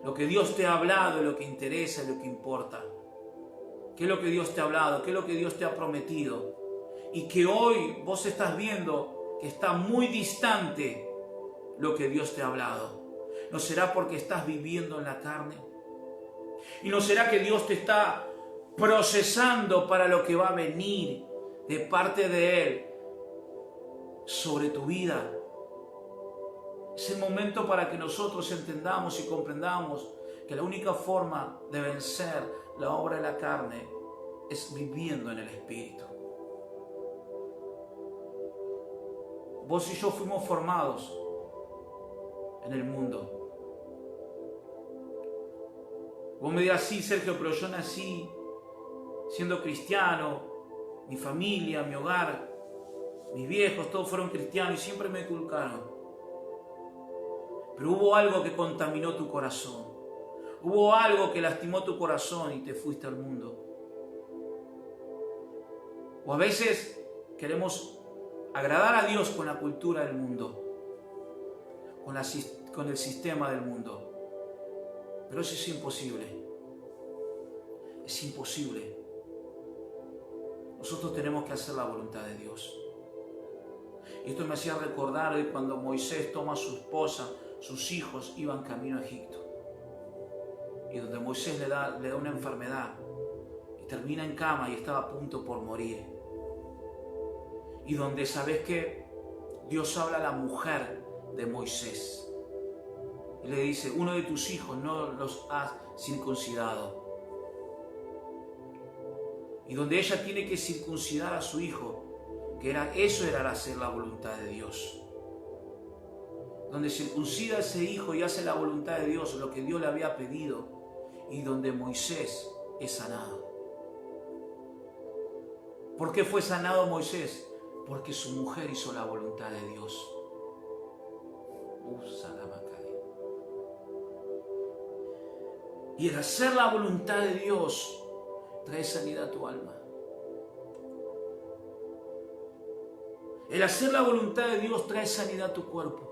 Lo que Dios te ha hablado es lo que interesa, es lo que importa. ¿Qué es lo que Dios te ha hablado? ¿Qué es lo que Dios te ha prometido? Y que hoy vos estás viendo que está muy distante lo que Dios te ha hablado. ¿No será porque estás viviendo en la carne? ¿Y no será que Dios te está procesando para lo que va a venir de parte de Él sobre tu vida? Es el momento para que nosotros entendamos y comprendamos que la única forma de vencer la obra de la carne es viviendo en el Espíritu. Vos y yo fuimos formados en el mundo. Vos me dirás, sí, Sergio, pero yo nací siendo cristiano, mi familia, mi hogar, mis viejos, todos fueron cristianos y siempre me inculcaron. Pero hubo algo que contaminó tu corazón. Hubo algo que lastimó tu corazón y te fuiste al mundo. O a veces queremos agradar a Dios con la cultura del mundo, con el sistema del mundo. Pero eso es imposible. Es imposible. Nosotros tenemos que hacer la voluntad de Dios. Y esto me hacía recordar de cuando Moisés toma a su esposa, sus hijos iban camino a Egipto. Y donde Moisés le da una enfermedad y termina en cama y estaba a punto por morir. Y donde, ¿sabes qué? Dios habla a la mujer de Moisés. Y le dice, uno de tus hijos no los has circuncidado. Y donde ella tiene que circuncidar a su hijo, eso era hacer la voluntad de Dios. Donde circuncida a ese hijo y hace la voluntad de Dios, lo que Dios le había pedido, y donde Moisés es sanado. ¿Por qué fue sanado Moisés? Porque su mujer hizo la voluntad de Dios. Y el hacer la voluntad de Dios trae sanidad a tu alma. El hacer la voluntad de Dios trae sanidad a tu cuerpo.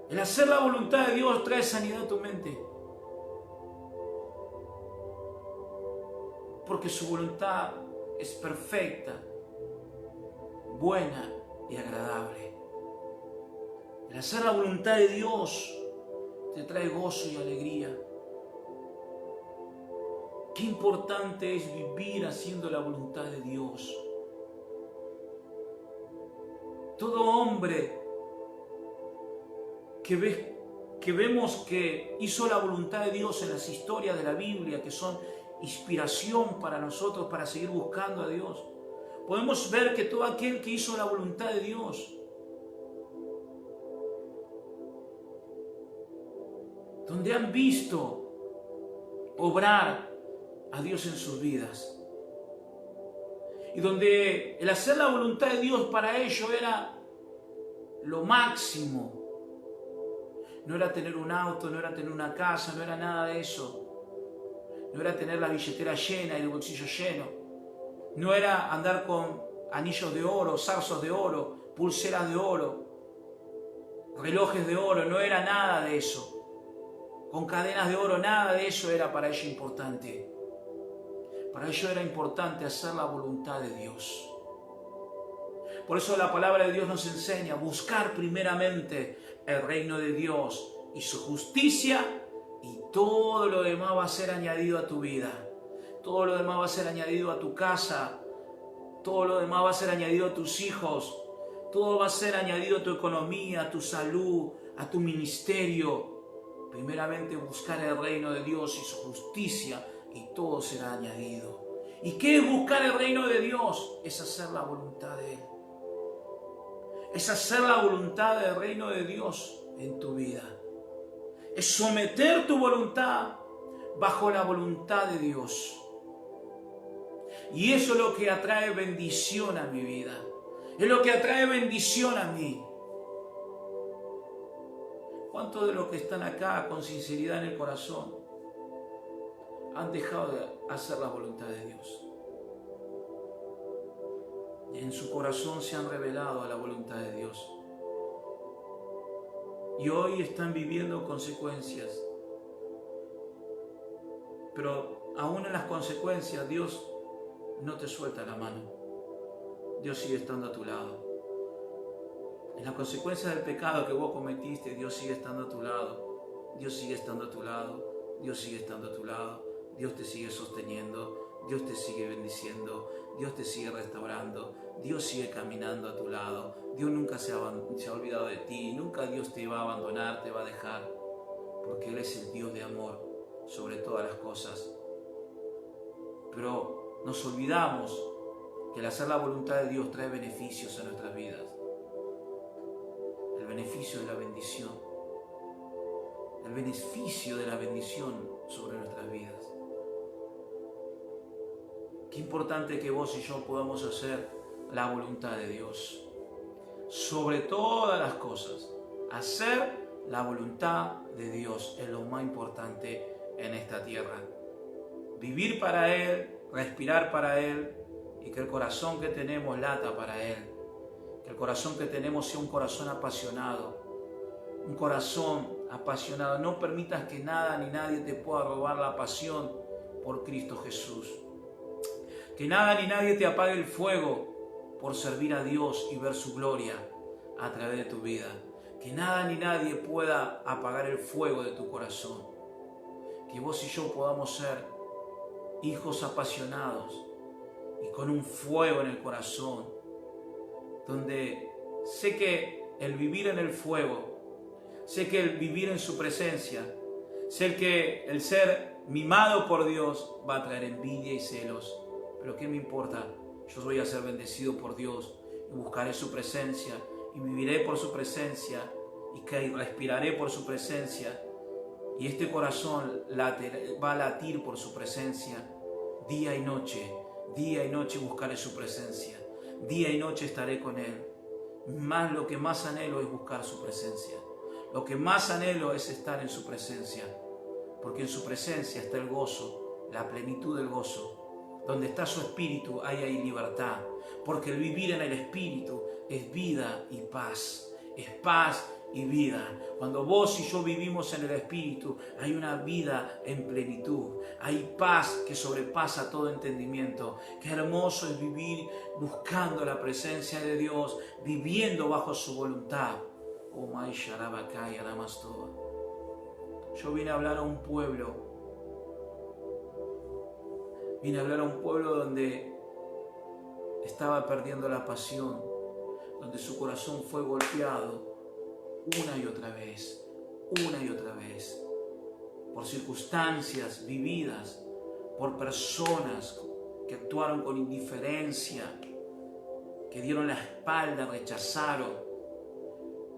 El hacer la voluntad de Dios trae sanidad a tu mente. Porque su voluntad es perfecta, buena y agradable. El hacer la voluntad de Dios te trae gozo y alegría. Qué importante es vivir haciendo la voluntad de Dios. Todo hombre que vemos que hizo la voluntad de Dios en las historias de la Biblia, que son inspiración para nosotros, para seguir buscando a Dios, podemos ver que todo aquel que hizo la voluntad de Dios, donde han visto obrar a Dios en sus vidas, y donde el hacer la voluntad de Dios para ellos era lo máximo. No era tener un auto, no era tener una casa, no era nada de eso. No era tener la billetera llena y el bolsillo lleno. No era andar con anillos de oro, zarzos de oro, pulseras de oro, relojes de oro. No era nada de eso. Con cadenas de oro, nada de eso era para ellos importante. Para ellos era importante hacer la voluntad de Dios. Por eso la palabra de Dios nos enseña a buscar primeramente el reino de Dios y su justicia, y todo lo demás va a ser añadido a tu vida. Todo lo demás va a ser añadido a tu casa. Todo lo demás va a ser añadido a tus hijos. Todo va a ser añadido a tu economía, a tu salud, a tu ministerio. Primeramente buscar el reino de Dios y su justicia, y todo será añadido. ¿Y qué es buscar el reino de Dios? Es hacer la voluntad de Él. Es hacer la voluntad del reino de Dios en tu vida. Es someter tu voluntad bajo la voluntad de Dios. Y eso es lo que atrae bendición a mi vida. Es lo que atrae bendición a mí. ¿Cuántos de los que están acá con sinceridad en el corazón han dejado de hacer la voluntad de Dios? Y en su corazón se han revelado a la voluntad de Dios. Y hoy están viviendo consecuencias. Pero aún en las consecuencias, Dios no te suelta la mano. Dios sigue estando a tu lado. En las consecuencias del pecado que vos cometiste, Dios sigue estando a tu lado. Dios sigue estando a tu lado. Dios sigue estando a tu lado. Dios te sigue sosteniendo. Dios te sigue bendiciendo. Dios te sigue restaurando. Dios sigue caminando a tu lado. Dios nunca se ha olvidado de ti. Nunca Dios te va a abandonar, te va a dejar. Porque Él es el Dios de amor sobre todas las cosas. Pero nos olvidamos que el hacer la voluntad de Dios trae beneficios a nuestras vidas. El beneficio de la bendición. El beneficio de la bendición sobre nuestras vidas. Qué importante que vos y yo podamos hacer la voluntad de Dios. Sobre todas las cosas, hacer la voluntad de Dios es lo más importante en esta tierra. Vivir para Él, respirar para Él y que el corazón que tenemos lata para Él. Que el corazón que tenemos sea un corazón apasionado. Un corazón apasionado. No permitas que nada ni nadie te pueda robar la pasión por Cristo Jesús. Que nada ni nadie te apague el fuego por servir a Dios y ver su gloria a través de tu vida. Que nada ni nadie pueda apagar el fuego de tu corazón. Que vos y yo podamos ser hijos apasionados y con un fuego en el corazón, donde sé que el vivir en el fuego, sé que el vivir en su presencia, sé que el ser mimado por Dios va a traer envidia y celos. Pero ¿qué me importa? Yo voy a ser bendecido por Dios y buscaré su presencia y viviré por su presencia y respiraré por su presencia. Y este corazón va a latir por su presencia día y noche. Día y noche buscaré su presencia. Día y noche estaré con Él. Lo que más anhelo es buscar su presencia. Lo que más anhelo es estar en su presencia. Porque en su presencia está el gozo, la plenitud del gozo. Donde está su espíritu, hay libertad. Porque el vivir en el espíritu es vida y paz. Es paz y vida. Cuando vos y yo vivimos en el espíritu, hay una vida en plenitud. Hay paz que sobrepasa todo entendimiento. Qué hermoso es vivir buscando la presencia de Dios, viviendo bajo su voluntad. Yo vine a hablar a un pueblo. Vine a hablar a un pueblo donde estaba perdiendo la pasión, donde su corazón fue golpeado una y otra vez, por circunstancias vividas, por personas que actuaron con indiferencia, que dieron la espalda, rechazaron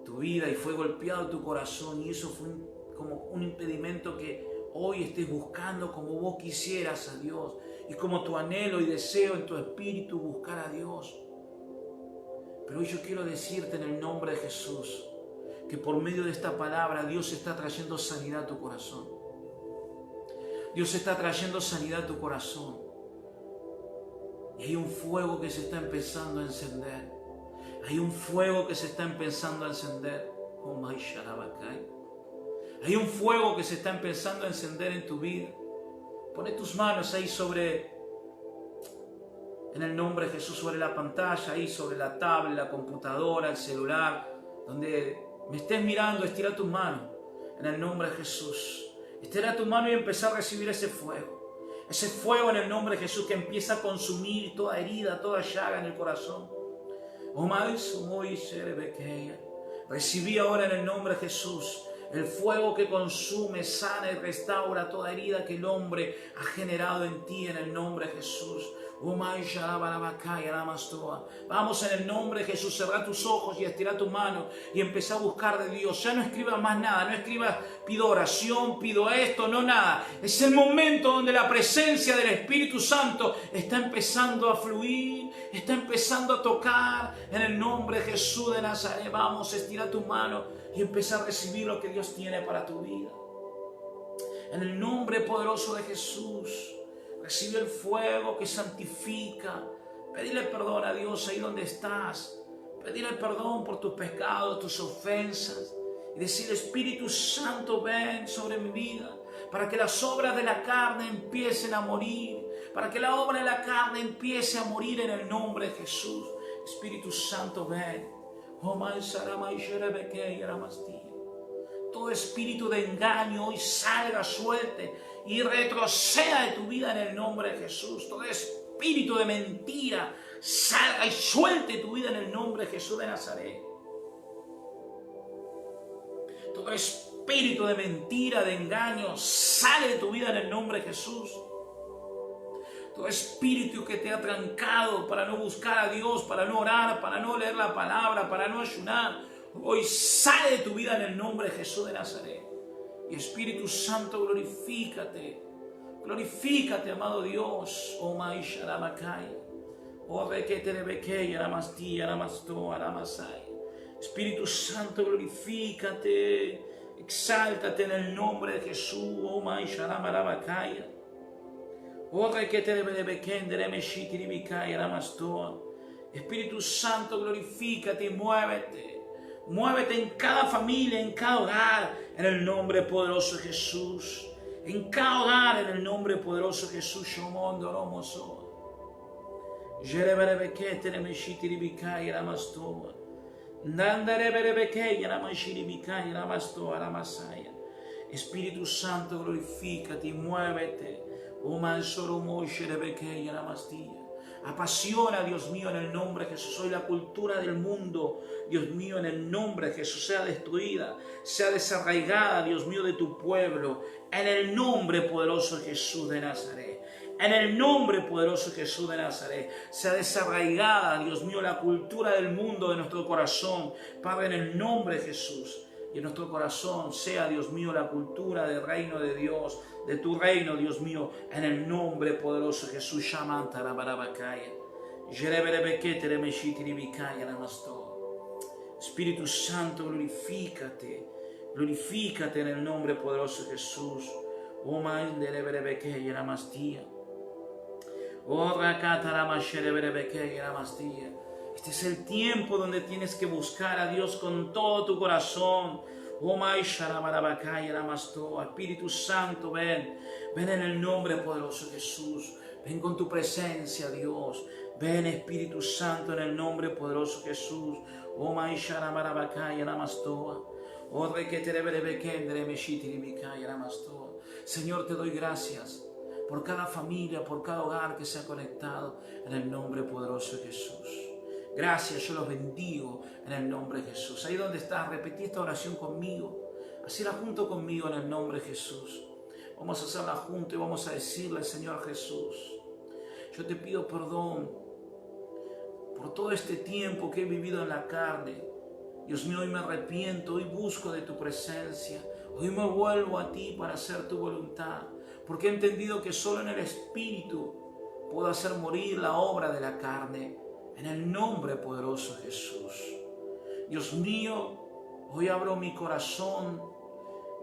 tu vida y fue golpeado tu corazón, y eso fue como un impedimento que hoy estés buscando como vos quisieras a Dios y como tu anhelo y deseo en tu espíritu buscar a Dios. Pero hoy yo quiero decirte en el nombre de Jesús que por medio de esta palabra Dios está trayendo sanidad a tu corazón. Dios está trayendo sanidad a tu corazón. Y hay un fuego que se está empezando a encender. Hay un fuego que se está empezando a encender. Hay un fuego que se está empezando a encender en tu vida. Pone tus manos ahí en el nombre de Jesús, sobre la pantalla, ahí sobre la tablet, la computadora, el celular, donde me estés mirando, estira tus manos en el nombre de Jesús. Estira tu mano y empieza a recibir ese fuego. Ese fuego en el nombre de Jesús que empieza a consumir toda herida, toda llaga en el corazón. Recibí ahora en el nombre de Jesús el fuego que consume, sana y restaura toda herida que el hombre ha generado en ti en el nombre de Jesús. Vamos, en el nombre de Jesús, cerrar tus ojos y estirar tu mano y empezar a buscar de Dios. Ya no escribas más nada, no escribas pido oración, pido esto, no nada. Es el momento donde la presencia del Espíritu Santo está empezando a fluir, está empezando a tocar. En el nombre de Jesús de Nazaret, vamos, estira tu mano y empieza a recibir lo que Dios tiene para tu vida. En el nombre poderoso de Jesús, recibe el fuego que santifica. Pedile perdón a Dios ahí donde estás. Pedile perdón por tus pecados, tus ofensas. Y decir, Espíritu Santo, ven sobre mi vida, para que las obras de la carne empiecen a morir. Para que la obra de la carne empiece a morir en el nombre de Jesús. Espíritu Santo, ven. Todo espíritu de engaño hoy salga, suelte y retroceda de tu vida en el nombre de Jesús. Todo espíritu de mentira salga y suelte tu vida en el nombre de Jesús de Nazaret. Todo espíritu de mentira, de engaño, sale de tu vida en el nombre de Jesús. Todo espíritu que te ha trancado para no buscar a Dios, para no orar, para no leer la palabra, para no ayunar, hoy sale de tu vida en el nombre de Jesús de Nazaret. Y Espíritu Santo, glorifícate. Glorifícate, amado Dios. Oh, Maisha Ramakaya. Oh, Requete Rebequeya, Ramastía, Ramasto, Aramasaya. Espíritu Santo, glorifícate. Exáltate en el nombre de Jesús. Oh, Maisha Ramakaya. Oh, Requete Rebequende, Remeshiti, Ribikaya, Ramastoa. Espíritu Santo, glorifícate y muévete. Muévete en cada familia, en cada hogar, en el nombre poderoso de Jesús. En cada hogar, en el nombre poderoso de Jesús. Shomondo Romoso. Jereberebekete remeshiti ribikaya ramastoa. Nandareberebekaya ramashiri ribikaya ramastoa ramasaya. Espíritu Santo, glorifícate y muévete. O mansoro moshe rebekaya ramastilla. Apasiona, Dios mío, en el nombre de Jesús. Hoy la cultura del mundo, Dios mío, en el nombre de Jesús, sea destruida, sea desarraigada, Dios mío, de tu pueblo. En el nombre poderoso de Jesús de Nazaret. En el nombre poderoso de Jesús de Nazaret. Sea desarraigada, Dios mío, la cultura del mundo de nuestro corazón. Padre, en el nombre de Jesús. Y en nuestro corazón sea, Dios mío, la cultura del reino de Dios, de tu reino, Dios mío, en el nombre poderoso de Jesús. Shamanta Rabarabakaya. Jereberebekete remeshiti ribikaya namasto. Espíritu Santo, glorifícate. Glorifícate en el nombre poderoso de Jesús. Oh, Mandereberebekaya namastía. Oh, Rakata Ramashereberebekaya namastía. Este es el tiempo donde tienes que buscar a Dios con todo tu corazón. Oh, Espíritu Santo, ven. Ven en el nombre poderoso de Jesús. Ven con tu presencia, Dios. Ven, Espíritu Santo, en el nombre poderoso de Jesús. Oh, Señor, te doy gracias por cada familia, por cada hogar que se ha conectado en el nombre poderoso de Jesús. Gracias, yo los bendigo en el nombre de Jesús. Ahí donde estás, repetí esta oración conmigo. Hacela junto conmigo en el nombre de Jesús. Vamos a hacerla junto y vamos a decirle, Señor Jesús, yo te pido perdón por todo este tiempo que he vivido en la carne. Dios mío, hoy me arrepiento, hoy busco de tu presencia. Hoy me vuelvo a ti para hacer tu voluntad. Porque he entendido que solo en el Espíritu puedo hacer morir la obra de la carne. En el nombre poderoso de Jesús. Dios mío, hoy abro mi corazón,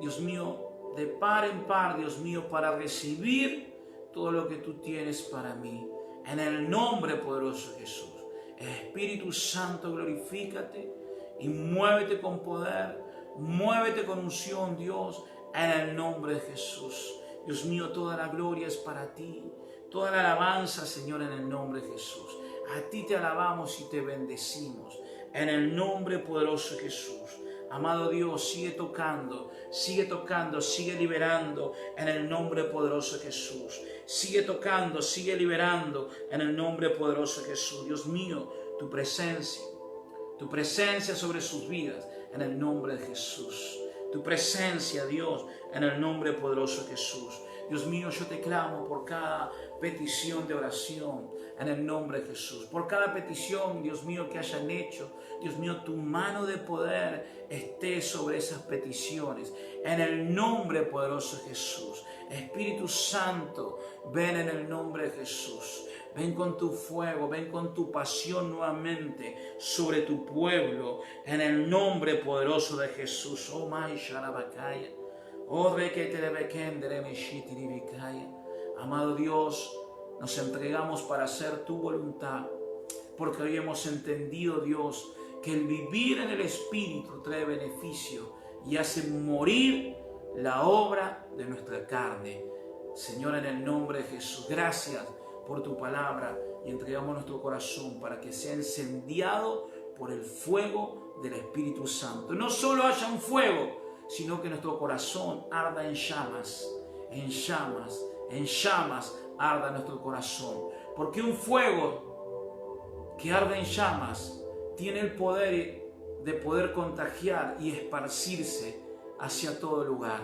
Dios mío, de par en par, Dios mío, para recibir todo lo que tú tienes para mí. En el nombre poderoso de Jesús. Espíritu Santo, glorifícate y muévete con poder, muévete con unción, Dios, en el nombre de Jesús. Dios mío, toda la gloria es para ti, toda la alabanza, Señor, en el nombre de Jesús. A ti te alabamos y te bendecimos en el nombre poderoso de Jesús. Amado Dios, sigue tocando, sigue liberando en el nombre poderoso de Jesús. Sigue tocando, sigue liberando en el nombre poderoso de Jesús. Dios mío, tu presencia sobre sus vidas en el nombre de Jesús. Tu presencia, Dios, en el nombre poderoso de Jesús. Dios mío, yo te clamo por cada petición de oración en el nombre de Jesús. Por cada petición, Dios mío, que hayan hecho. Dios mío, tu mano de poder esté sobre esas peticiones. En el nombre poderoso de Jesús. Espíritu Santo, ven en el nombre de Jesús. Ven con tu fuego, ven con tu pasión nuevamente sobre tu pueblo. En el nombre poderoso de Jesús. Oh, my Sharabakaya. Oh, amado Dios, nos entregamos para hacer tu voluntad, porque hoy hemos entendido, Dios, que el vivir en el Espíritu trae beneficio y hace morir la obra de nuestra carne. Señor, en el nombre de Jesús, gracias por tu palabra y entregamos nuestro corazón para que sea incendiado por el fuego del Espíritu Santo. No solo haya un fuego, sino que nuestro corazón arda en llamas, en llamas, en llamas arda nuestro corazón. Porque un fuego que arde en llamas tiene el poder de poder contagiar y esparcirse hacia todo lugar.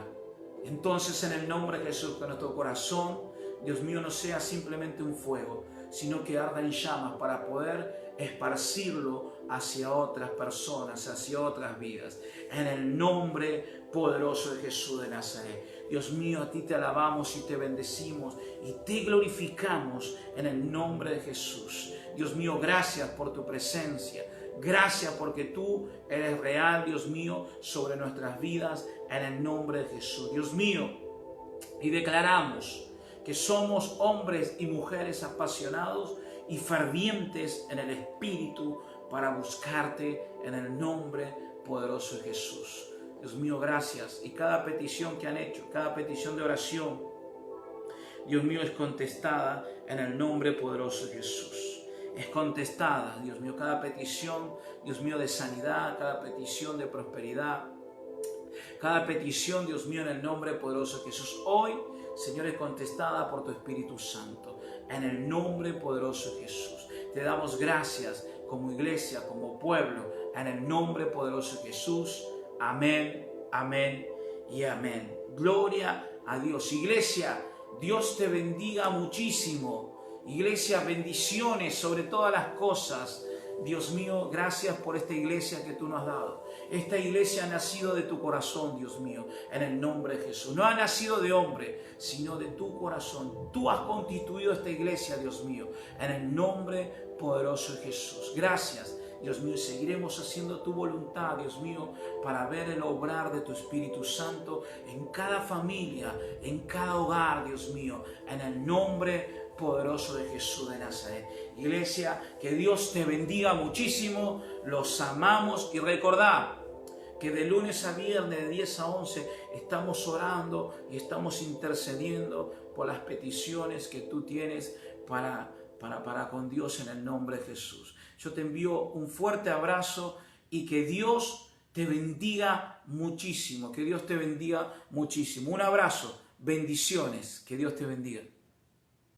Entonces, en el nombre de Jesús, que nuestro corazón, Dios mío, no sea simplemente un fuego, sino que arda en llamas para poder esparcirlo hacia otras personas, hacia otras vidas. En el nombre poderoso de Jesús de Nazaret. Dios mío, a ti te alabamos y te bendecimos y te glorificamos en el nombre de Jesús. Dios mío, gracias por tu presencia. Gracias porque tú eres real, Dios mío, sobre nuestras vidas en el nombre de Jesús. Dios mío, y declaramos que somos hombres y mujeres apasionados y fervientes en el Espíritu para buscarte en el nombre poderoso de Jesús. Dios mío, gracias. Y cada petición que han hecho, cada petición de oración, Dios mío, es contestada en el nombre poderoso de Jesús. Es contestada, Dios mío, cada petición, Dios mío, de sanidad, cada petición de prosperidad, cada petición, Dios mío, en el nombre poderoso de Jesús. Hoy, Señor, es contestada por tu Espíritu Santo, en el nombre poderoso de Jesús. Te damos gracias como iglesia, como pueblo, en el nombre poderoso de Jesús. Amén, amén y amén. Gloria a Dios. Iglesia, Dios te bendiga muchísimo. Iglesia, bendiciones sobre todas las cosas. Dios mío, gracias por esta iglesia que tú nos has dado. Esta iglesia ha nacido de tu corazón, Dios mío, en el nombre de Jesús. No ha nacido de hombre, sino de tu corazón. Tú has constituido esta iglesia, Dios mío, en el nombre poderoso de Jesús. Gracias, Dios mío, y seguiremos haciendo tu voluntad, Dios mío, para ver el obrar de tu Espíritu Santo en cada familia, en cada hogar, Dios mío, en el nombre poderoso de Jesús de Nazaret. Iglesia, que Dios te bendiga muchísimo, los amamos y recordad que de lunes a viernes de 10 a 11 estamos orando y estamos intercediendo por las peticiones que tú tienes para con Dios en el nombre de Jesús. Yo te envío un fuerte abrazo y que Dios te bendiga muchísimo, que Dios te bendiga muchísimo. Un abrazo, bendiciones, que Dios te bendiga.